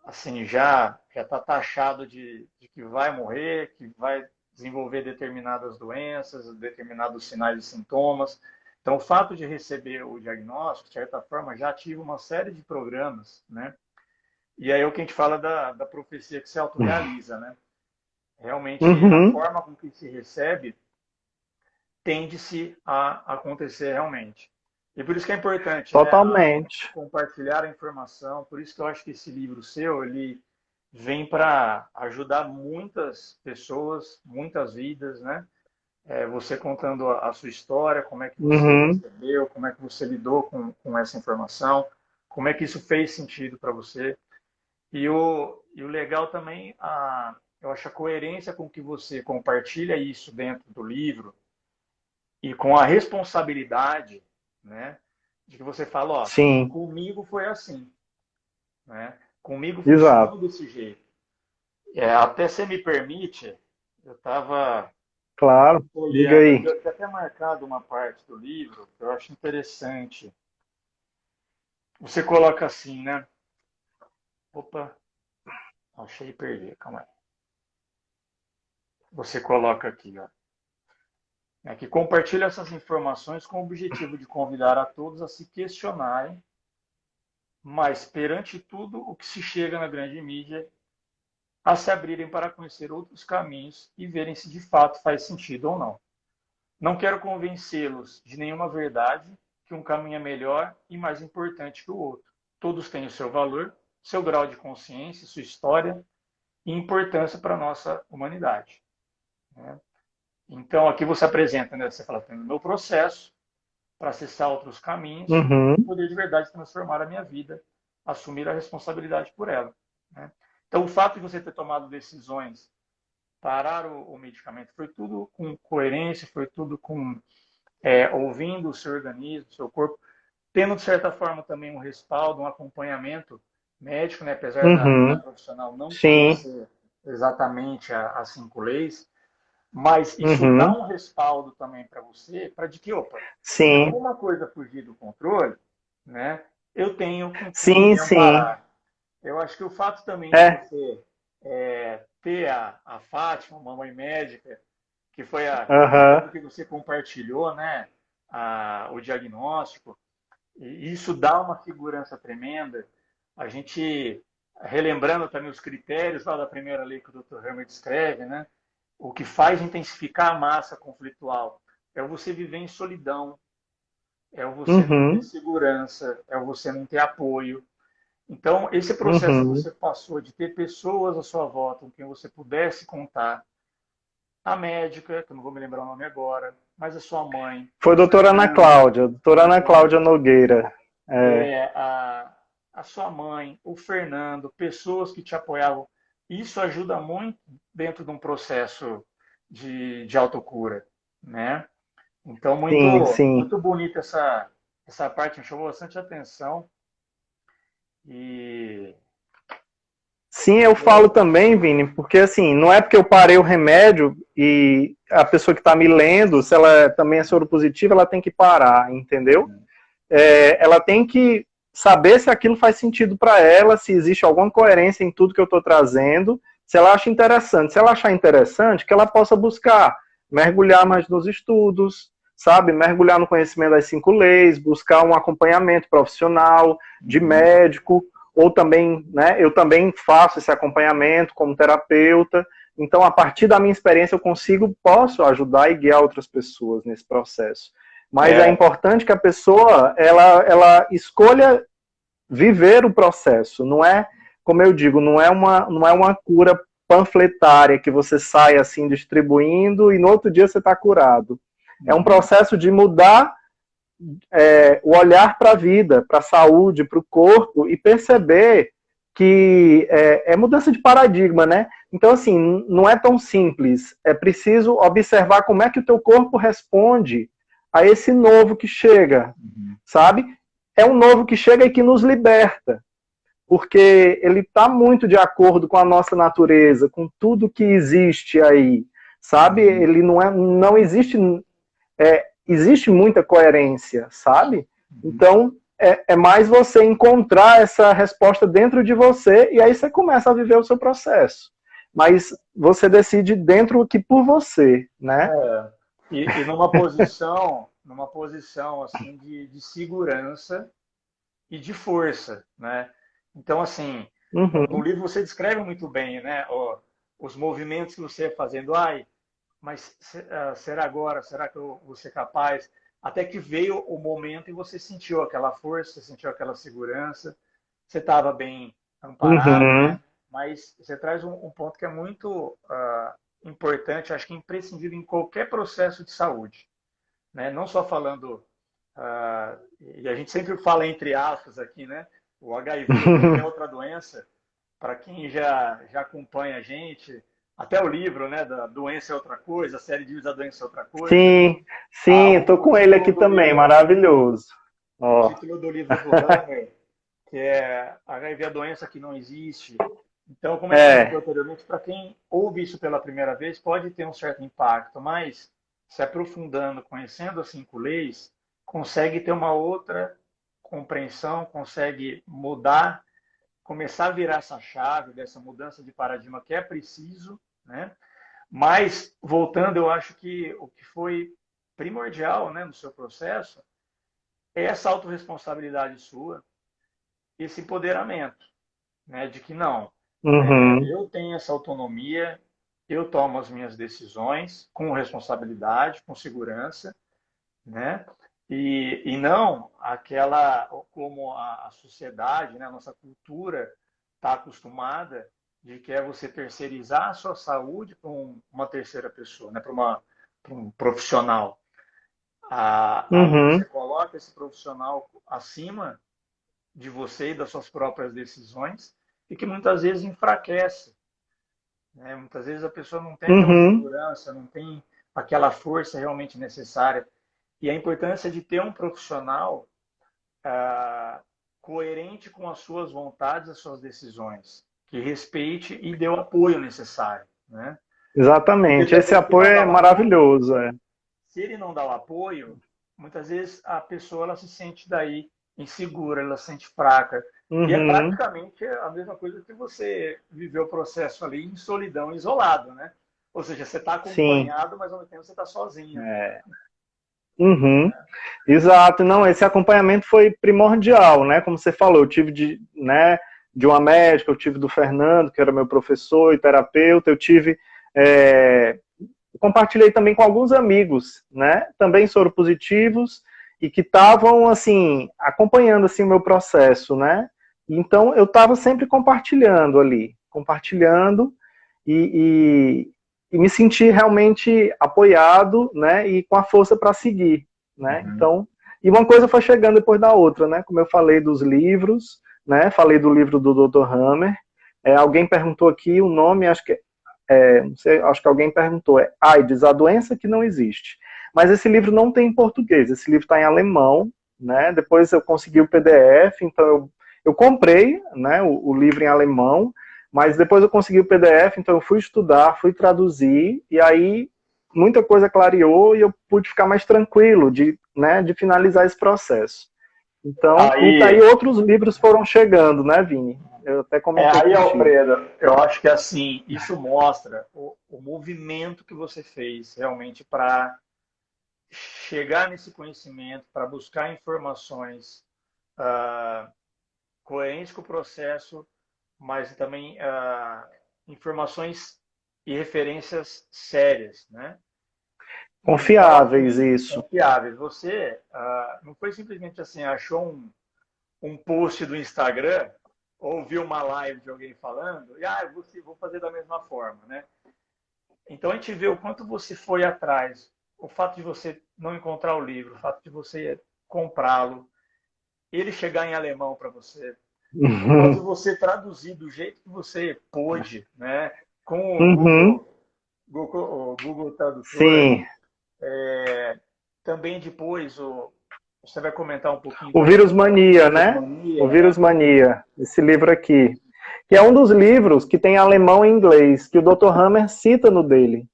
assim já está taxado de que vai morrer, que vai desenvolver determinadas doenças, determinados sinais e sintomas. Então, o fato de receber o diagnóstico, de certa forma, já ativa uma série de programas, né? E aí é o que a gente fala da profecia que se autorrealiza, né? Realmente, a forma com que se recebe tende-se a acontecer realmente. E por isso que é importante, totalmente, né, compartilhar a informação. Por isso que eu acho que esse livro seu, ele vem para ajudar muitas pessoas, muitas vidas, né? Você contando a sua história, como é que você recebeu, como é que você lidou com essa informação, como é que isso fez sentido para você. E o legal também, eu acho a coerência com que você compartilha isso dentro do livro e com a responsabilidade, né, de que você fala, ó, sim, comigo foi assim, né? Comigo exato, funcionou desse jeito. Até se me permite, eu estava claro, diga olhando aí. aqui, eu tinha até marcado uma parte do livro que eu acho interessante. Você coloca assim, né? Opa, achei e perdi, calma aí. Você coloca aqui, ó. Que compartilha essas informações com o objetivo de convidar a todos a se questionarem, mas perante tudo o que se chega na grande mídia, a se abrirem para conhecer outros caminhos e verem se de fato faz sentido ou não. Não quero convencê-los de nenhuma verdade, que um caminho é melhor e mais importante que o outro. Todos têm o seu valor, seu grau de consciência, sua história e importância para a nossa humanidade. Né? Então, aqui você apresenta, né, você fala, no meu processo, para acessar outros caminhos, poder de verdade transformar a minha vida, assumir a responsabilidade por ela. Né? Então, o fato de você ter tomado decisões, parar o medicamento, foi tudo com coerência, foi tudo com ouvindo o seu organismo, o seu corpo, tendo, de certa forma, também um respaldo, um acompanhamento médico, né? Apesar da profissional não conhecer exatamente as 5 leis, mas isso dá um respaldo também para você, para de que, opa, se alguma coisa fugir do controle, né, eu tenho com quem me amparar. Eu acho que o fato também de você ter a Fátima, uma mãe médica, que foi a que você compartilhou, né, o diagnóstico, e isso dá uma segurança tremenda. A gente, relembrando também os critérios lá da primeira lei que o Dr. Hammer descreve, né, o que faz intensificar a massa conflitual é você viver em solidão, é você não ter segurança, é você não ter apoio. Então, esse processo que você passou de ter pessoas à sua volta com quem você pudesse contar, a médica, que eu não vou me lembrar o nome agora, mas a sua mãe, Foi a o seu filho, doutora Ana Cláudia Nogueira. É, é, a sua mãe, o Fernando, pessoas que te apoiavam. Isso ajuda muito dentro de um processo de autocura, né? Então, sim, sim. muito bonita essa parte, me chamou bastante atenção. E Sim, eu falo também, Vini, porque assim, não é porque eu parei o remédio e a pessoa que está me lendo, se ela também é soropositiva, ela tem que parar, entendeu? Ela tem que saber se aquilo faz sentido para ela, se existe alguma coerência em tudo que eu estou trazendo, se ela acha interessante. Se ela achar interessante, que ela possa buscar, mergulhar mais nos estudos, sabe? Mergulhar no conhecimento das 5 leis, buscar um acompanhamento profissional, de médico, ou também, né, eu também faço esse acompanhamento como terapeuta. Então, a partir da minha experiência, posso ajudar e guiar outras pessoas nesse processo. Mas é é, importante que a pessoa ela escolha viver o processo. Não é, como eu digo, não é uma cura panfletária que você sai assim distribuindo e no outro dia você está curado. É um processo de mudar o olhar para a vida, para a saúde, para o corpo e perceber que é mudança de paradigma, né? Então, assim, não é tão simples. É preciso observar como é que o teu corpo responde a esse novo que chega, sabe? É um novo que chega e que nos liberta, porque ele está muito de acordo com a nossa natureza, com tudo que existe aí, sabe? Ele não existe, existe muita coerência, sabe? Então, é mais você encontrar essa resposta dentro de você e aí você começa a viver o seu processo. Mas você decide dentro que por você, né? e numa posição assim de segurança e de força, né? Então, assim, no Uhum, livro você descreve muito bem, né? Os movimentos que você ia fazendo. Ai, mas será agora? Será que eu vou ser capaz? Até que veio o momento e você sentiu aquela força, sentiu aquela segurança, você estava bem amparado, uhum, né? Mas você traz um ponto que é muito importante, acho que imprescindível em qualquer processo de saúde, né? Não só falando, e a gente sempre fala entre aspas aqui, né? O HIV ou qualquer outra doença, para quem já acompanha a gente, até o livro, né, da Doença é Outra Coisa, a série Dias da Doença é Outra Coisa, sim, sim, tô o com ele título aqui do também, livro, maravilhoso. Ó, título do livro do Hammer, que é HIV, a doença que não existe. Então, como a gente comentou é, anteriormente, para quem ouve isso pela primeira vez, pode ter um certo impacto, mas se aprofundando, conhecendo as 5 leis, consegue ter uma outra compreensão, consegue mudar, começar a virar essa chave dessa mudança de paradigma que é preciso, né? Mas, voltando, eu acho que o que foi primordial, né, no seu processo é essa autorresponsabilidade sua, esse empoderamento, né, de que não, uhum, eu tenho essa autonomia, eu tomo as minhas decisões com responsabilidade, com segurança, né? E não aquela como a sociedade, né, a nossa cultura está acostumada de que é você terceirizar a sua saúde para uma terceira pessoa, né, para um profissional. Ali você uhum, coloca esse profissional acima de você e das suas próprias decisões e que muitas vezes enfraquece, né? Muitas vezes a pessoa não tem aquela uhum. segurança, não tem aquela força realmente necessária. E a importância de ter um profissional coerente com as suas vontades, as suas decisões, que respeite e dê o apoio necessário, né? Porque Exatamente. Esse também se apoio não dá é o apoio, maravilhoso. É. se ele não dá o apoio, muitas vezes a pessoa ela se sente daí insegura, ela se sente fraca. E é Uhum, praticamente a mesma coisa que você viveu o processo ali em solidão, isolado, né? Ou seja, você está sim. acompanhado, mas ao mesmo tempo você está sozinho. Uhum. Exato. Não, esse acompanhamento foi primordial, né? Como você falou, eu tive de uma médica, eu tive do Fernando, que era meu professor e terapeuta, eu tive. é, Compartilhei também com alguns amigos, né? Também soropositivos e que estavam assim acompanhando assim o meu processo, né? Então eu estava sempre compartilhando ali, compartilhando e me sentir realmente apoiado, né, e com a força para seguir, né? Então, e uma coisa foi chegando depois da outra, né? Como eu falei dos livros, né? Falei do livro do Dr. Hammer. Alguém perguntou aqui o nome, não sei, acho que alguém perguntou, AIDS, a doença que não existe. Mas esse livro não tem em português, esse livro está em alemão, né? Depois eu consegui o PDF, então eu comprei, né, o livro em alemão, mas depois eu consegui o PDF, então eu fui estudar, fui traduzir, e aí muita coisa clareou e eu pude ficar mais tranquilo né, de finalizar esse processo. Então, e aí outros livros foram chegando, né, Vini? Eu até comentei aí, contigo. Alfredo, eu acho que assim, isso mostra o movimento que você fez realmente para chegar nesse conhecimento, para buscar informações coerentes com o processo, mas também informações e referências sérias, né? Confiáveis, então, isso. Confiáveis. Você não foi simplesmente assim, achou um post do Instagram ou viu uma live de alguém falando e eu vou fazer da mesma forma, né? Então a gente vê o quanto você foi atrás, o fato de você não encontrar o livro, o fato de você comprá-lo, ele chegar em alemão para você, o fato de você traduzir do jeito que você pôde, né? Com o Google Tradutor. Sim. Também depois você vai comentar um pouquinho. O Vírus Mania, né? O Vírus Mania, esse livro aqui. Que é um dos livros que tem alemão e inglês, que o Dr. Hammer cita no dele.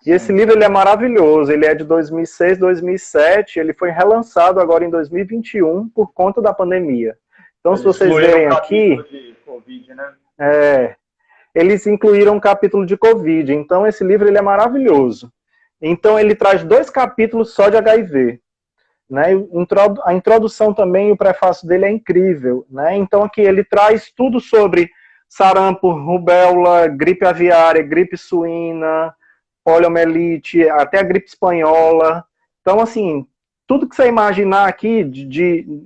E esse livro ele é maravilhoso, ele é de 2006, 2007, ele foi relançado agora em 2021 por conta da pandemia. Então, se vocês verem aqui, de COVID, né? Eles incluíram um capítulo de Covid. Então, esse livro ele é maravilhoso. Então, ele traz 2 capítulos só de HIV. Né? A introdução também, o prefácio dele é incrível. Né? Então, aqui ele traz tudo sobre sarampo, rubéola, gripe aviária, gripe suína, poliomielite, até a gripe espanhola. Então, assim, tudo que você imaginar aqui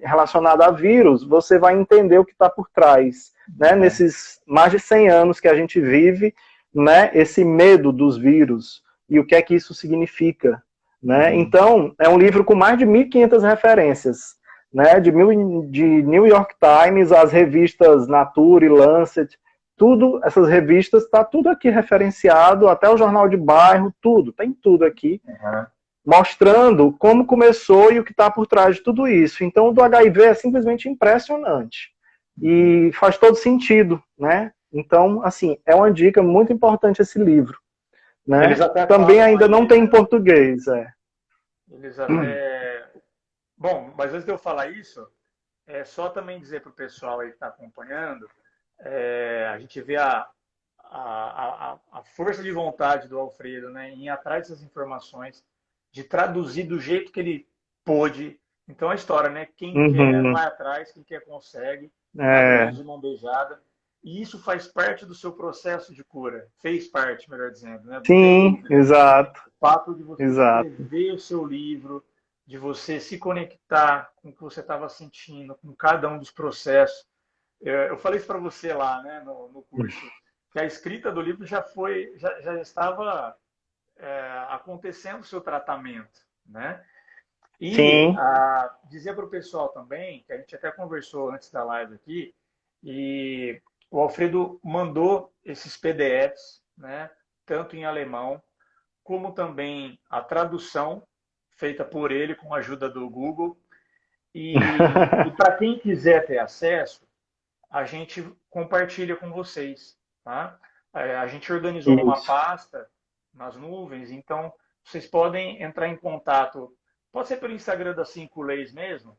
relacionado a vírus, você vai entender o que está por trás. Né? Nesses mais de 100 anos que a gente vive, né? Esse medo dos vírus e o que é que isso significa. Né? Então, é um livro com mais de 1.500 referências, né? de New York Times, as revistas Nature, Lancet, tudo, essas revistas, está tudo aqui referenciado, até o Jornal de Bairro, tudo, tem tudo aqui, mostrando como começou e o que está por trás de tudo isso. Então, o do HIV é simplesmente impressionante. E faz todo sentido, né? Então, assim, é uma dica muito importante esse livro. Né? Também ainda aí, não tem em português. Eles até... Bom, mas antes de eu falar isso, é só também dizer para o pessoal aí que está acompanhando, a gente vê a força de vontade do Alfredo, né, em ir atrás dessas informações, de traduzir do jeito que ele pôde. Então, a história, né? Quem quer, vai atrás, quem quer, consegue, de mão beijada. E isso faz parte do seu processo de cura. Fez parte, melhor dizendo. Né? Sim, exato. O fato de você escrever o seu livro, de você se conectar com o que você estava sentindo, com cada um dos processos. Eu falei isso para você lá, né, no curso, que a escrita do livro já estava acontecendo o seu tratamento, né? E dizer para o pessoal também, que a gente até conversou antes da live aqui, e o Alfredo mandou esses PDFs, né, tanto em alemão, como também a tradução feita por ele com a ajuda do Google. E para quem quiser ter acesso, a gente compartilha com vocês. Tá? A gente organizou uma pasta nas nuvens, então vocês podem entrar em contato, pode ser pelo Instagram da 5 Leis mesmo,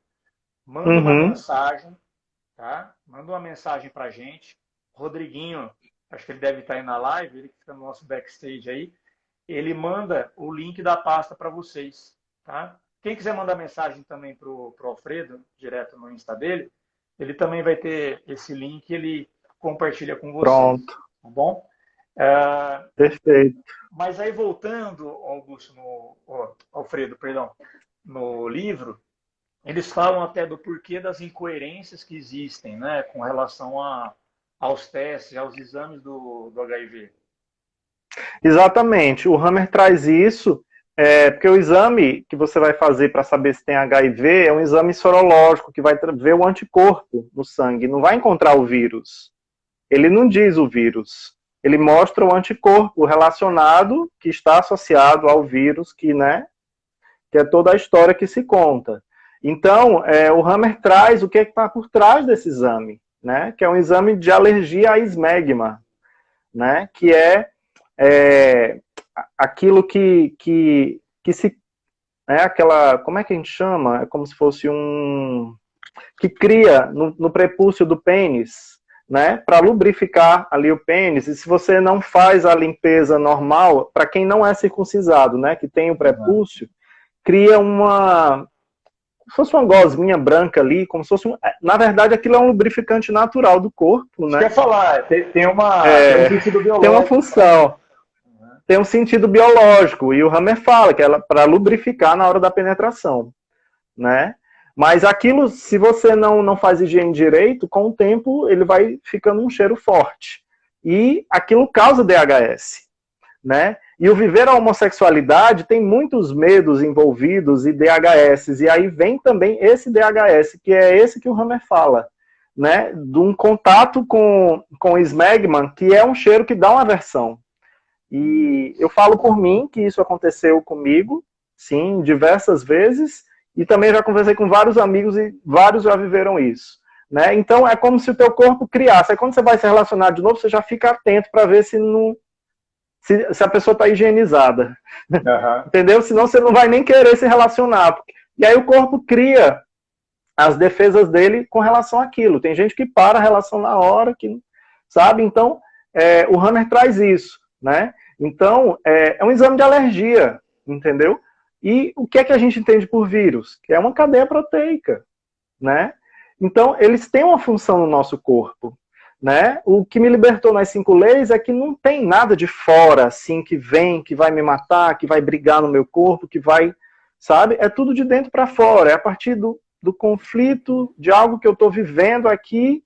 manda uma mensagem, tá? Manda uma mensagem para a gente. Rodriguinho, acho que ele deve estar aí na live, ele que fica no nosso backstage aí, ele manda o link da pasta para vocês. Tá? Quem quiser mandar mensagem também para o Alfredo, direto no Insta dele, ele também vai ter esse link, ele compartilha com vocês. Pronto. Tá bom? Perfeito. Mas aí voltando, Alfredo, perdão, no livro, eles falam até do porquê das incoerências que existem, né, com relação aos testes, aos exames do HIV. Exatamente. O Hammer traz isso, porque o exame que você vai fazer para saber se tem HIV é um exame sorológico, que vai ver o anticorpo no sangue, não vai encontrar o vírus. Ele não diz o vírus. Ele mostra o anticorpo relacionado, que está associado ao vírus, que é toda a história que se conta. Então, o Hammer traz o que está por trás desse exame, né? Que é um exame de alergia a esmegma, né? Que é aquilo que se... aquela, como é que a gente chama? É como se fosse que cria no prepúcio do pênis, né? Para lubrificar ali o pênis. E se você não faz a limpeza normal, para quem não é circuncisado, né? Que tem o prepúcio, cria como se fosse uma gosminha branca ali, como se fosse na verdade, aquilo é um lubrificante natural do corpo, né? Quer falar, tem um sentido biológico. Tem uma função. Tem um sentido biológico, e o Hammer fala que é para lubrificar na hora da penetração, né? Mas aquilo, se você não faz higiene direito, com o tempo ele vai ficando um cheiro forte. E aquilo causa DHS, né? E o viver a homossexualidade tem muitos medos envolvidos e DHS, e aí vem também esse DHS, que é esse que o Hammer fala, né? De um contato com o esmegma, que é um cheiro que dá uma aversão. E eu falo por mim que isso aconteceu comigo, sim, diversas vezes, e também já conversei com vários amigos e vários já viveram isso, né? Então é como se o teu corpo criasse. Aí quando você vai se relacionar de novo, você já fica atento para ver se a pessoa está higienizada. Uhum. Entendeu? Senão você não vai nem querer se relacionar. E aí o corpo cria as defesas dele com relação àquilo. Tem gente que para a relação na hora, sabe? Então, o Hammer traz isso, né? Então, é um exame de alergia, entendeu? E o que é que a gente entende por vírus? Que é uma cadeia proteica, né? Então, eles têm uma função no nosso corpo, né? O que me libertou nas 5 leis é que não tem nada de fora, assim, que vem, que vai me matar, que vai brigar no meu corpo, que vai, sabe? É tudo de dentro para fora, é a partir do conflito, de algo que eu estou vivendo aqui,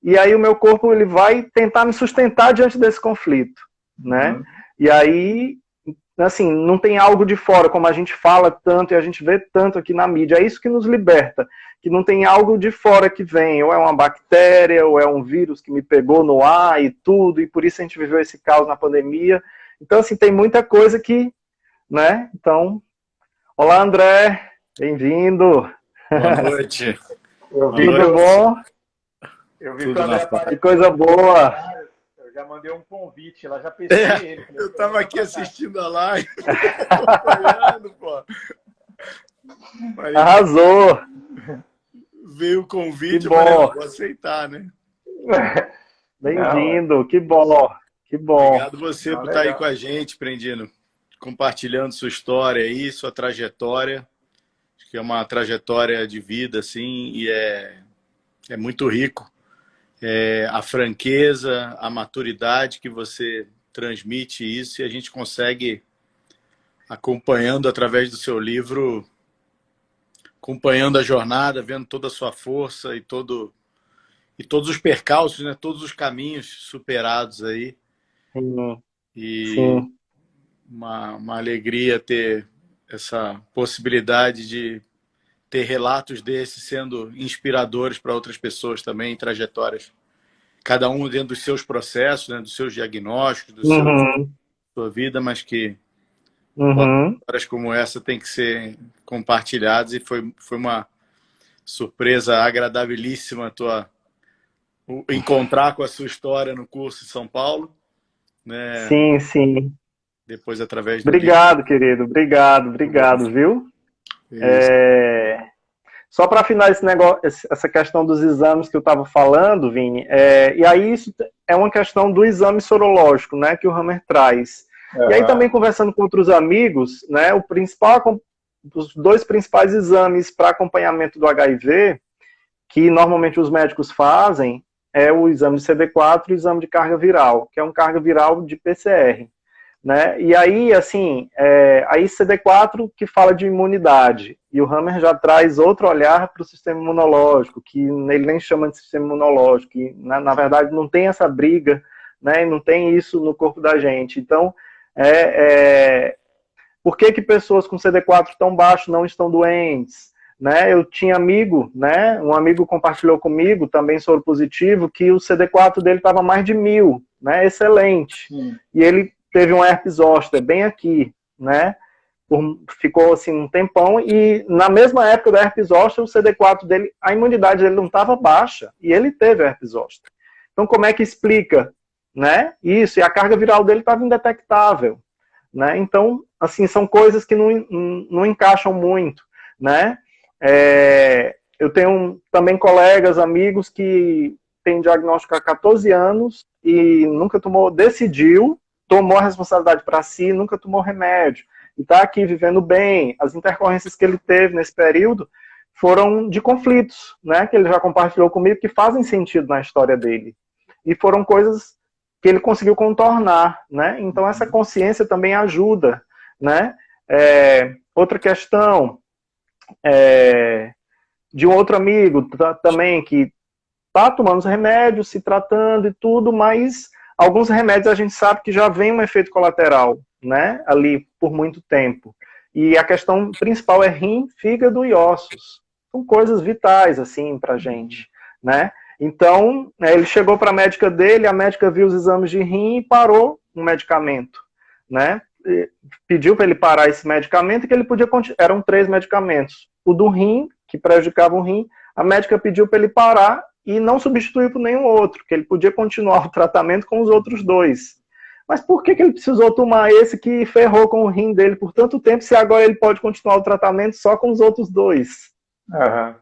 e aí o meu corpo ele vai tentar me sustentar diante desse conflito, né? E aí, assim, não tem algo de fora, como a gente fala tanto e a gente vê tanto aqui na mídia, é isso que nos liberta, que não tem algo de fora que vem, ou é uma bactéria, ou é um vírus que me pegou no ar e tudo, e por isso a gente viveu esse caos na pandemia. Então, assim, tem muita coisa que, né? Então, olá, André, bem-vindo. Boa noite. Tudo bom? Eu vi que o André que coisa boa. Eu já mandei um convite, lá já pensei ele. Eu estava aqui assistindo a live, acompanhando, pô. Mas arrasou. Veio o convite, que bom. Eu vou aceitar, né? Bem-vindo, que bom. Que bom. Obrigado você por estar aí com a gente, Prendino, compartilhando sua história aí, sua trajetória. Acho que é uma trajetória de vida, assim, e é muito rico. A franqueza, a maturidade que você transmite isso, e a gente consegue, acompanhando através do seu livro, acompanhando a jornada, vendo toda a sua força e todos os percalços, né? Todos os caminhos superados aí. E Sim. Uma alegria ter essa possibilidade de ter relatos desses sendo inspiradores para outras pessoas também, trajetórias. Cada um dentro dos seus processos, né? Dos seus diagnósticos, da sua vida, mas que histórias como essa têm que ser compartilhadas, e foi uma surpresa agradabilíssima encontrar com a sua história no curso em São Paulo, né? Sim, sim. Depois através do Obrigado, livro. querido. Obrigado, viu? Só para afinar esse negócio, essa questão dos exames que eu estava falando, Vini, e aí isso é uma questão do exame sorológico, né, que o Hammer traz. E aí também conversando com outros amigos, né, os 2 principais exames para acompanhamento do HIV, que normalmente os médicos fazem, é o exame de CD4 e o exame de carga viral, que é um carga viral de PCR. Né? E aí, assim, aí CD4 que fala de imunidade, e o Hammer já traz outro olhar para o sistema imunológico, que ele nem chama de sistema imunológico, que na verdade não tem essa briga, né? E não tem isso no corpo da gente. Então, por que pessoas com CD4 tão baixo não estão doentes? Né? Eu tinha amigo, né? Um amigo compartilhou comigo, também soro positivo, que o CD4 dele estava mais de 1000, né? Excelente. E ele teve um herpes zoster bem aqui, né? Ficou assim um tempão, e na mesma época do herpes zoster, o CD4 dele, a imunidade dele não estava baixa, e ele teve herpes zoster. Então, como é que explica, né? Isso, e a carga viral dele estava indetectável, né? Então, assim, são coisas que não encaixam muito, né? Eu tenho também colegas, amigos que têm diagnóstico há 14 anos e nunca tomou a responsabilidade para si, nunca tomou remédio, e está aqui vivendo bem. As intercorrências que ele teve nesse período foram de conflitos, né, que ele já compartilhou comigo, que fazem sentido na história dele. E foram coisas que ele conseguiu contornar, né? Então essa consciência também ajuda, né? Outra questão de um outro amigo também que está tomando os remédios, se tratando e tudo, mas alguns remédios a gente sabe que já vem um efeito colateral, né? Ali por muito tempo. E a questão principal é rim, fígado e ossos. São coisas vitais, assim, pra gente, né? Então, ele chegou para a médica dele, a médica viu os exames de rim e parou um medicamento, né? Pediu para ele parar esse medicamento e que ele podia continuar. Eram 3 medicamentos. O do rim, que prejudicava o rim, a médica pediu para ele parar e não substituiu por nenhum outro, que ele podia continuar o tratamento com os outros 2. Mas por que ele precisou tomar esse que ferrou com o rim dele por tanto tempo, se agora ele pode continuar o tratamento só com os outros 2?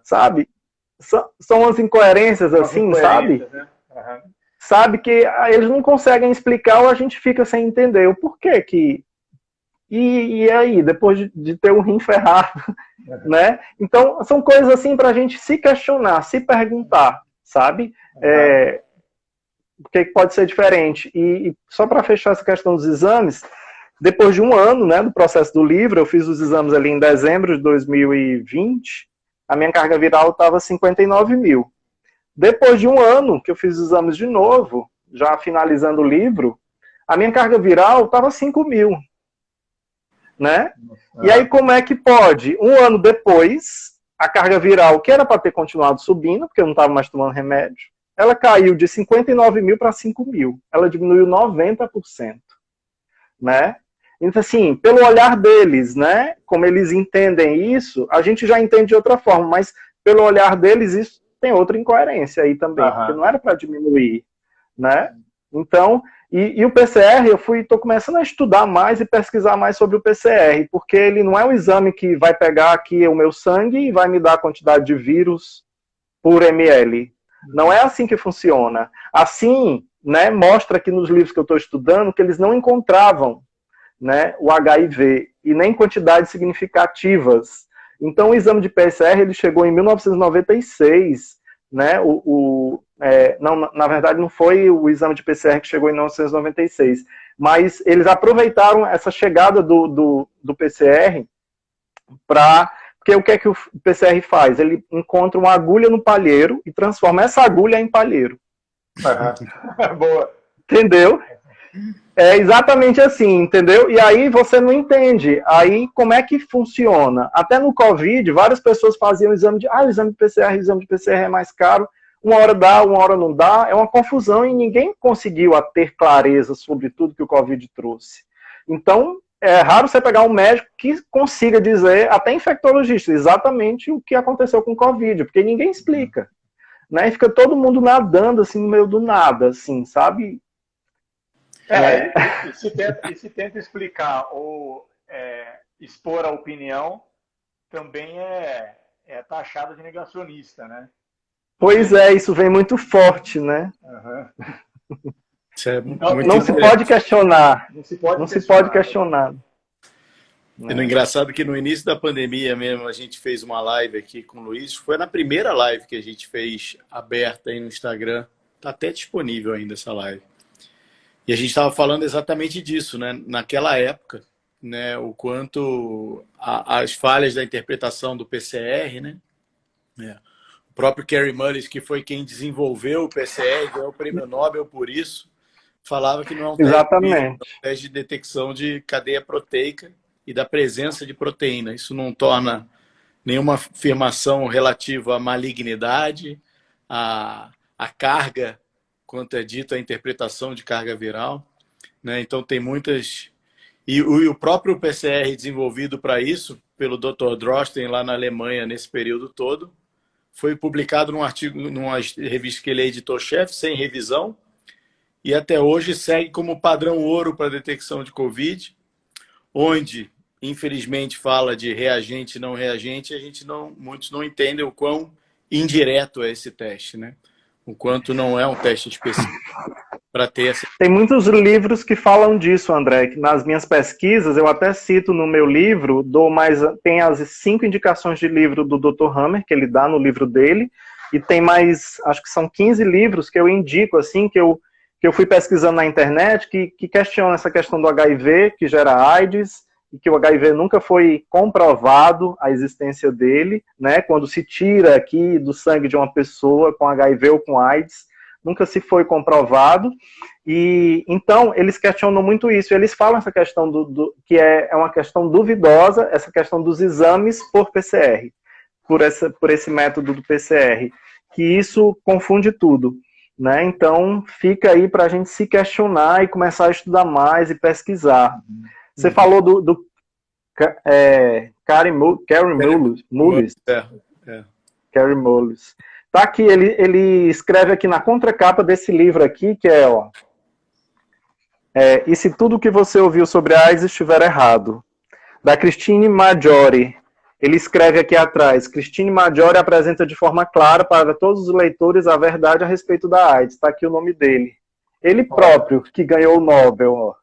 Sabe? São as incoerências, assim, sabe? Né? Sabe que eles não conseguem explicar ou a gente fica sem entender o porquê que... E aí, depois de ter um rim ferrado, né? Então, são coisas assim pra gente se questionar, se perguntar, sabe? O que pode ser diferente. E só para fechar essa questão dos exames, depois de um ano, né, do processo do livro, eu fiz os exames ali em dezembro de 2020, a minha carga viral estava 59 mil. Depois de um ano que eu fiz os exames de novo, já finalizando o livro, a minha carga viral estava 5 mil. Né? E aí como é que pode? Um ano depois, a carga viral, que era para ter continuado subindo, porque eu não estava mais tomando remédio, ela caiu de 59 mil para 5 mil. Ela diminuiu 90%. Né? Então, assim, pelo olhar deles, né, como eles entendem isso, a gente já entende de outra forma, mas pelo olhar deles, isso tem outra incoerência aí também, porque não era para diminuir, né? Então, e o PCR, estou começando a estudar mais e pesquisar mais sobre o PCR, porque ele não é um exame que vai pegar aqui o meu sangue e vai me dar a quantidade de vírus por ml. Não é assim que funciona. Assim, né, mostra aqui nos livros que eu estou estudando que eles não encontravam, né, o HIV, e nem quantidades significativas. Então, o exame de PCR ele chegou em 1996, né, não, na verdade, não foi o exame de PCR que chegou em 1996, mas eles aproveitaram essa chegada do PCR para... Porque o que é que o PCR faz? Ele encontra uma agulha no palheiro e transforma essa agulha em palheiro. Boa. Entendeu? É exatamente assim, entendeu? E aí você não entende. Aí como é que funciona? Até no Covid, várias pessoas faziam o exame de o exame de PCR é mais caro. Uma hora dá, uma hora não dá. É uma confusão e ninguém conseguiu ter clareza sobre tudo que o Covid trouxe. Então, é raro você pegar um médico que consiga dizer, até infectologista, exatamente o que aconteceu com o Covid, porque ninguém explica. Né? E fica todo mundo nadando assim no meio do nada, assim, sabe? E se tenta explicar ou expor a opinião, também é taxado de negacionista, né? Pois é, isso vem muito forte, né? Isso é não se pode questionar. Não se pode questionar. E no engraçado que no início da pandemia mesmo, a gente fez uma live aqui com o Luiz, foi na primeira live que a gente fez aberta aí no Instagram, tá até disponível ainda essa live. E a gente estava falando exatamente disso, né? Naquela época, né? O quanto as falhas da interpretação do PCR, né? O próprio Kary Mullis, que foi quem desenvolveu o PCR, ganhou o prêmio Nobel por isso, falava que não é um teste viral, é Exatamente. um teste de detecção de cadeia proteica e da presença de proteína. Isso não torna nenhuma afirmação relativa à malignidade, à carga, quanto é dito a interpretação de carga viral, né? Então tem muitas... E o próprio PCR desenvolvido para isso, pelo Dr. Drosten lá na Alemanha nesse período todo, foi publicado num artigo, numa revista que ele é editor-chefe, sem revisão, e até hoje segue como padrão ouro para detecção de Covid, onde, infelizmente, fala de reagente e não reagente, muitos não entendem o quão indireto é esse teste, né? O quanto não é um teste específico para ter essa... Tem muitos livros que falam disso, André, que nas minhas pesquisas, eu até cito no meu livro, tem as 5 indicações de livro do Dr. Hammer, que ele dá no livro dele, e tem mais, acho que são 15 livros que eu indico, assim, que eu fui pesquisando na internet, que questionam essa questão do HIV, que gera AIDS, e que o HIV nunca foi comprovado a existência dele, né? Quando se tira aqui do sangue de uma pessoa com HIV ou com AIDS, nunca se foi comprovado. E então eles questionam muito isso. Eles falam essa questão que é uma questão duvidosa, essa questão dos exames por PCR, por esse método do PCR, que isso confunde tudo. Né? Então, fica aí para a gente se questionar e começar a estudar mais e pesquisar. Você falou do Karen Mullis. Karen Mullis. Tá aqui, ele escreve aqui na contracapa desse livro aqui, que E se tudo que você ouviu sobre a AIDS estiver errado? Da Christine Maggiore. Ele escreve aqui atrás, Christine Maggiore apresenta de forma clara para todos os leitores a verdade a respeito da AIDS. Está aqui o nome dele. Ele próprio, que ganhou o Nobel. Ó.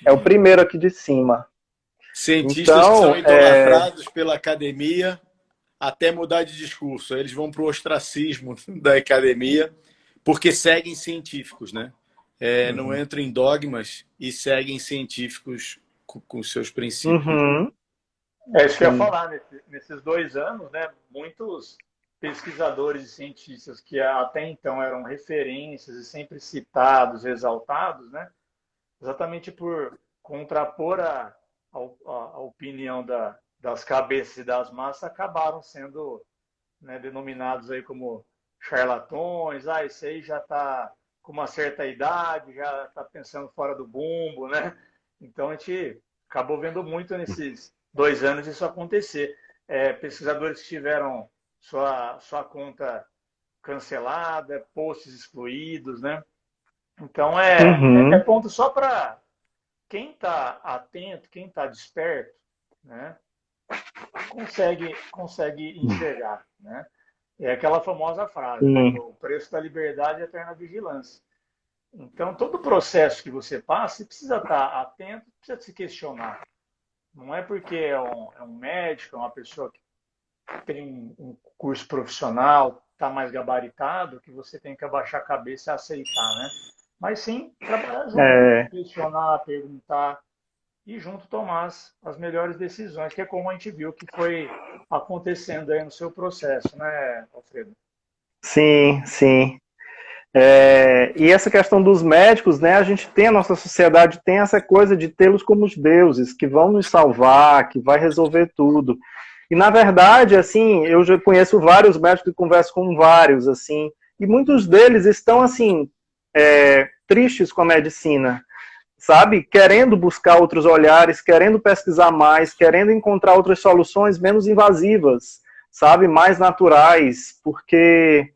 É o primeiro aqui de cima. Cientistas então, que são idolatrados pela academia até mudar de discurso. Eles vão para o ostracismo da academia porque seguem científicos, né? Não entram em dogmas e seguem científicos com seus princípios. Uhum. É isso que eu ia falar. Nesses 2 anos, né, muitos pesquisadores e cientistas que até então eram referências e sempre citados, exaltados, né, exatamente por contrapor a opinião das cabeças e das massas, acabaram sendo, né, denominados aí como charlatões. Esse aí já está com uma certa idade, já está pensando fora do bumbo, né? Então a gente acabou vendo muito nesses 2 anos isso acontecer. Pesquisadores que tiveram sua conta cancelada, posts excluídos, né? Então é ponto só para quem está atento, quem está desperto, né? Consegue enxergar, né? É aquela famosa frase, né? O preço da liberdade é a eterna vigilância. Então, todo o processo que você passa, você precisa estar atento, precisa se questionar. Não é porque é um médico, é uma pessoa que tem um curso profissional, está mais gabaritado, que você tem que abaixar a cabeça e aceitar, né? Mas sim, trabalhar junto, questionar, perguntar e junto tomar as melhores decisões, que é como a gente viu que foi acontecendo aí no seu processo, né, Alfredo? Sim, sim. E essa questão dos médicos, né, a nossa sociedade tem essa coisa de tê-los como os deuses, que vão nos salvar, que vai resolver tudo. E, na verdade, assim, eu já conheço vários médicos e converso com vários, assim, e muitos deles estão, assim, tristes com a medicina, sabe? Querendo buscar outros olhares, querendo pesquisar mais, querendo encontrar outras soluções menos invasivas, sabe? Mais naturais, porque...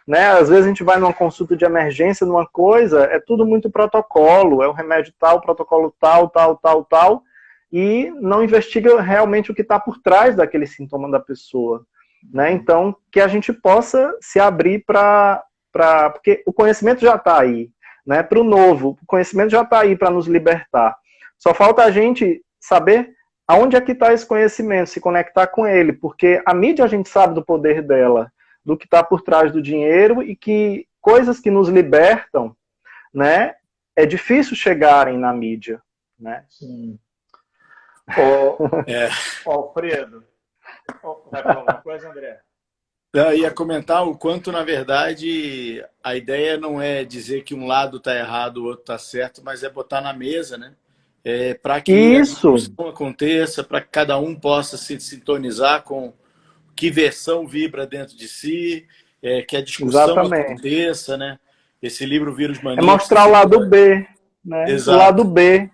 Né? Às vezes a gente vai numa consulta de emergência, numa coisa, é tudo muito protocolo, é um remédio tal, protocolo tal, e não investiga realmente o que está por trás daquele sintoma da pessoa. Né? Então, que a gente possa se abrir porque o conhecimento já está aí, né? Para o novo, o conhecimento já está aí para nos libertar. Só falta a gente saber aonde é que está esse conhecimento, se conectar com ele, porque a mídia a gente sabe do poder dela, do que está por trás do dinheiro e que coisas que nos libertam, né, é difícil chegarem na mídia, né? Sim. Alfredo, vai falar alguma coisa, André? Eu ia comentar o quanto, na verdade, a ideia não é dizer que um lado está errado, o outro está certo, mas é botar na mesa, né? Para que a Isso, discussão aconteça, para que cada um possa se sintonizar com que versão vibra dentro de si, que a discussão exatamente. aconteça, né? Esse livro Vírus É Mania que você mostrar o lado citou. B, né? O lado Exato. B.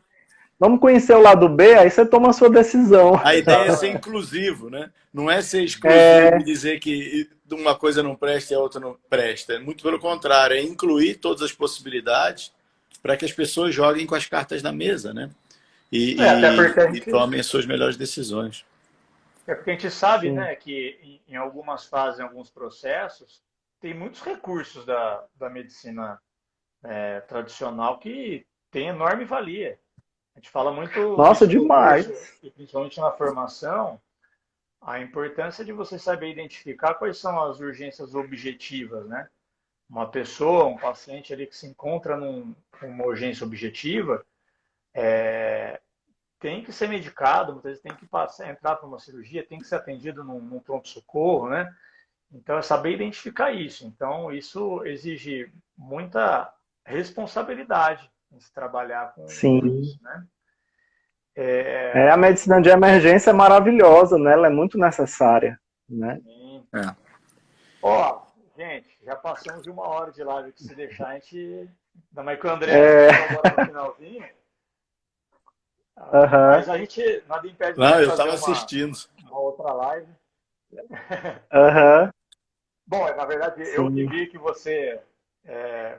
Vamos conhecer o lado B, aí você toma a sua decisão. A ideia é ser Exatamente. inclusivo, né? Não é ser exclusivo e É, dizer que uma coisa não presta e a outra não presta. É muito pelo contrário, é incluir todas as possibilidades para que as pessoas joguem com as cartas na mesa, né? Até porque a E gente, tomem as suas melhores decisões. sabe, sim, né, que em algumas fases, em alguns processos, tem muitos recursos da medicina tradicional que tem enorme valia. A gente fala muito nossa, isso no demais. curso, e principalmente na formação, a importância de você saber identificar quais são as urgências objetivas, né? Uma pessoa, um paciente ali que se encontra numa urgência objetiva, tem que ser medicado, muitas vezes tem que entrar para uma cirurgia, tem que ser atendido num pronto-socorro, né? Então, é saber identificar isso. Então, isso exige muita responsabilidade em se trabalhar com Sim. isso, né? A medicina de emergência é maravilhosa, né? Ela é muito necessária, né? Sim. É. Ó, gente, já passamos de 1 hora de live, que se deixar a gente... Ainda mais que o André É, chegou agora no finalzinho. aham, Mas a gente, nada impede da Não, gente eu fazer estava uma assistindo. outra live. aham, Bom, na verdade, eu que sim. vi que você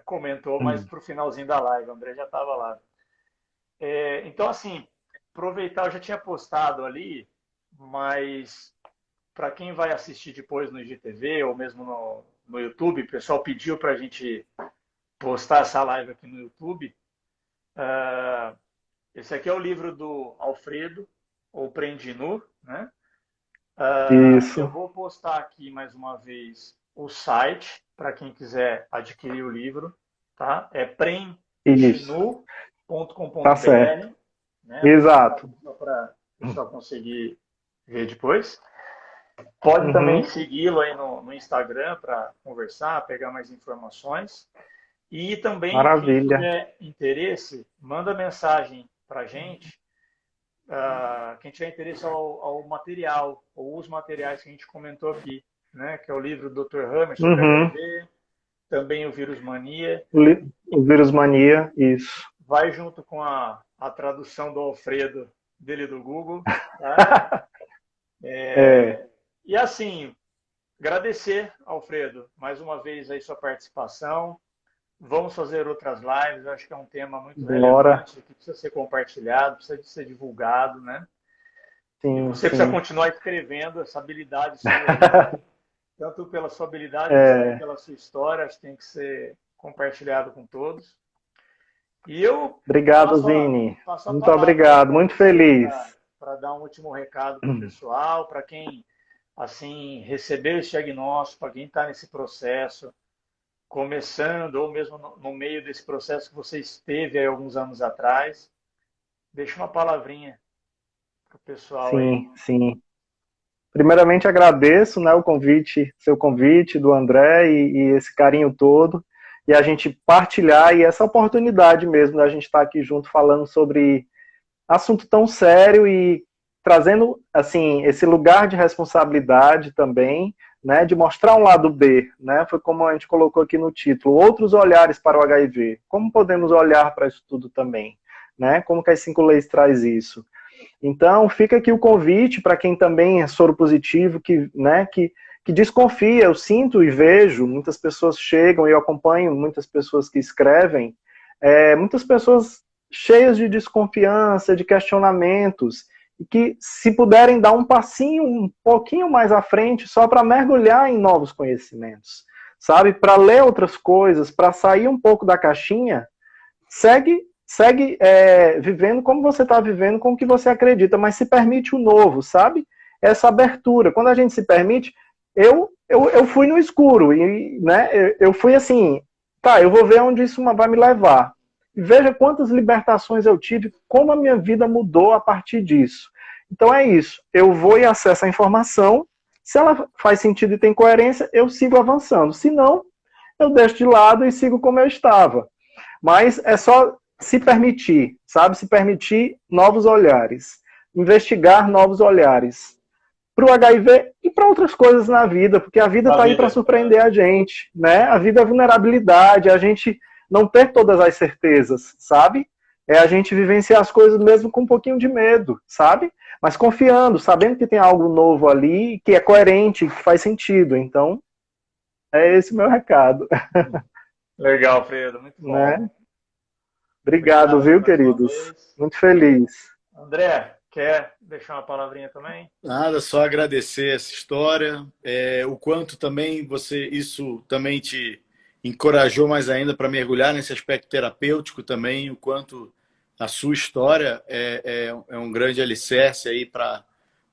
comentou, mas para o finalzinho da live, o André já estava lá. Então, assim, aproveitar, eu já tinha postado ali, mas para quem vai assistir depois no IGTV ou mesmo no YouTube, o pessoal pediu para a gente postar essa live aqui no YouTube. Esse aqui é o livro do Alfredo, ou Prendi Nu, né? Eu Isso, vou postar aqui mais uma vez o site para quem quiser adquirir o livro, tá? É isso. Tá certo. prendinu.com.br, né? Vou colocar Exato. aqui só para o pessoal conseguir ver depois. Pode também Uhum. segui-lo aí no Instagram para conversar, pegar mais informações. E também, quem Maravilha. tiver interesse, manda mensagem para a gente. Quem tiver interesse ao material, ou os materiais que a gente comentou aqui, né? Que é o livro do Dr. Hammer sobre Uhum. HIV, também o Vírus Mania. O vírus mania, isso. Vai junto com a tradução do Alfredo, dele do Google. Tá? É, E assim, agradecer, Alfredo, mais uma vez aí sua participação. Vamos fazer outras lives, eu acho que é um tema muito bora. relevante, que precisa ser compartilhado, precisa de ser divulgado, né? E Sim, você precisa sim. continuar escrevendo essa habilidade sua aí, tanto pela sua habilidade, mas também É, pela sua história, acho que tem que ser compartilhado com todos. E eu obrigado, passo a, Vini. passo a Muito palavra aí obrigado. para Muito você, feliz. para dar um último recado para o pessoal, para quem assim recebeu esse diagnóstico, para quem está nesse processo, começando, ou mesmo no meio desse processo que você esteve aí alguns anos atrás. Deixa uma palavrinha para o pessoal aí. Sim, sim. Primeiramente agradeço, né, o convite, seu convite do André e esse carinho todo, e a gente partilhar e essa oportunidade mesmo da gente estar aqui junto falando sobre assunto tão sério e trazendo assim esse lugar de responsabilidade também, né, de mostrar um lado B, né, foi como a gente colocou aqui no título, outros olhares para o HIV. Como podemos olhar para isso tudo também, né? Como que as 5 leis traz isso? Então, fica aqui o convite para quem também é soro positivo, que desconfia. Eu sinto e vejo, muitas pessoas chegam e eu acompanho muitas pessoas que escrevem, muitas pessoas cheias de desconfiança, de questionamentos, e que se puderem dar um passinho, um pouquinho mais à frente, só para mergulhar em novos conhecimentos, sabe? Para ler outras coisas, para sair um pouco da caixinha, segue vivendo como você está vivendo, com o que você acredita, mas se permite o novo, sabe? Essa abertura. Quando a gente se permite, eu fui no escuro, e, né, eu fui assim, tá, eu vou ver onde isso vai me levar. E veja quantas libertações eu tive, como a minha vida mudou a partir disso. Então é isso, eu vou e acesso a informação, Se ela faz sentido e tem coerência, eu sigo avançando. Se não, eu deixo de lado e sigo como eu estava. Mas é só se permitir, sabe? Se permitir novos olhares, investigar novos olhares para o HIV e para outras coisas na vida, porque a vida está aí para surpreender a gente, né? A vida é vulnerabilidade, a gente não ter todas as certezas, sabe? É a gente vivenciar as coisas mesmo com um pouquinho de medo, sabe? Mas confiando, sabendo que tem algo novo ali, que é coerente, que faz sentido. Então, é esse o meu recado. Legal, Fredo, muito bom. Né? Obrigado, viu, queridos? Muito feliz. André, quer deixar uma palavrinha também? Nada, só agradecer essa história, o quanto também isso também te encorajou mais ainda para mergulhar nesse aspecto terapêutico também, o quanto a sua história é um grande alicerce aí para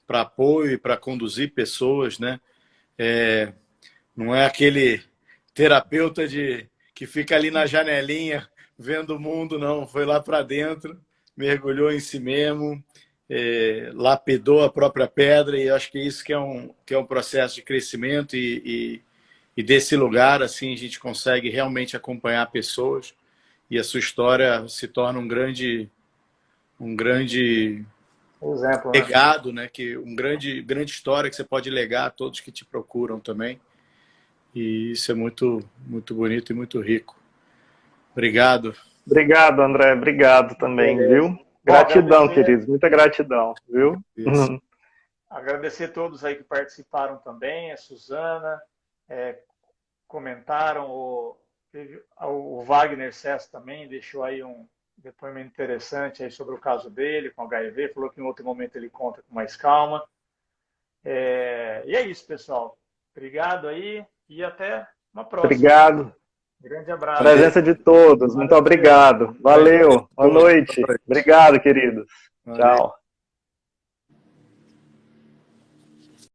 apoio e para conduzir pessoas, né? Não é aquele terapeuta que fica ali na janelinha vendo o mundo, não. Foi lá para dentro, mergulhou em si mesmo, lapidou a própria pedra, e acho que isso que é um processo de crescimento e desse lugar, assim, a gente consegue realmente acompanhar pessoas, e a sua história se torna um grande exemplo, legado, né? Grande história que você pode legar a todos que te procuram também. E isso é muito, muito bonito e muito rico. Obrigado. Obrigado, André. Obrigado também, viu? Gratidão, queridos. Muita gratidão, viu? Agradecer a todos aí que participaram também. A Suzana, comentaram. O Wagner Cess também deixou aí um depoimento interessante aí sobre o caso dele com HIV. Falou que em outro momento ele conta com mais calma. E é isso, pessoal. Obrigado aí e até uma próxima. Obrigado. Grande abraço. Presença de todos. Muito obrigado. Valeu. Boa noite. Obrigado, queridos. Tchau.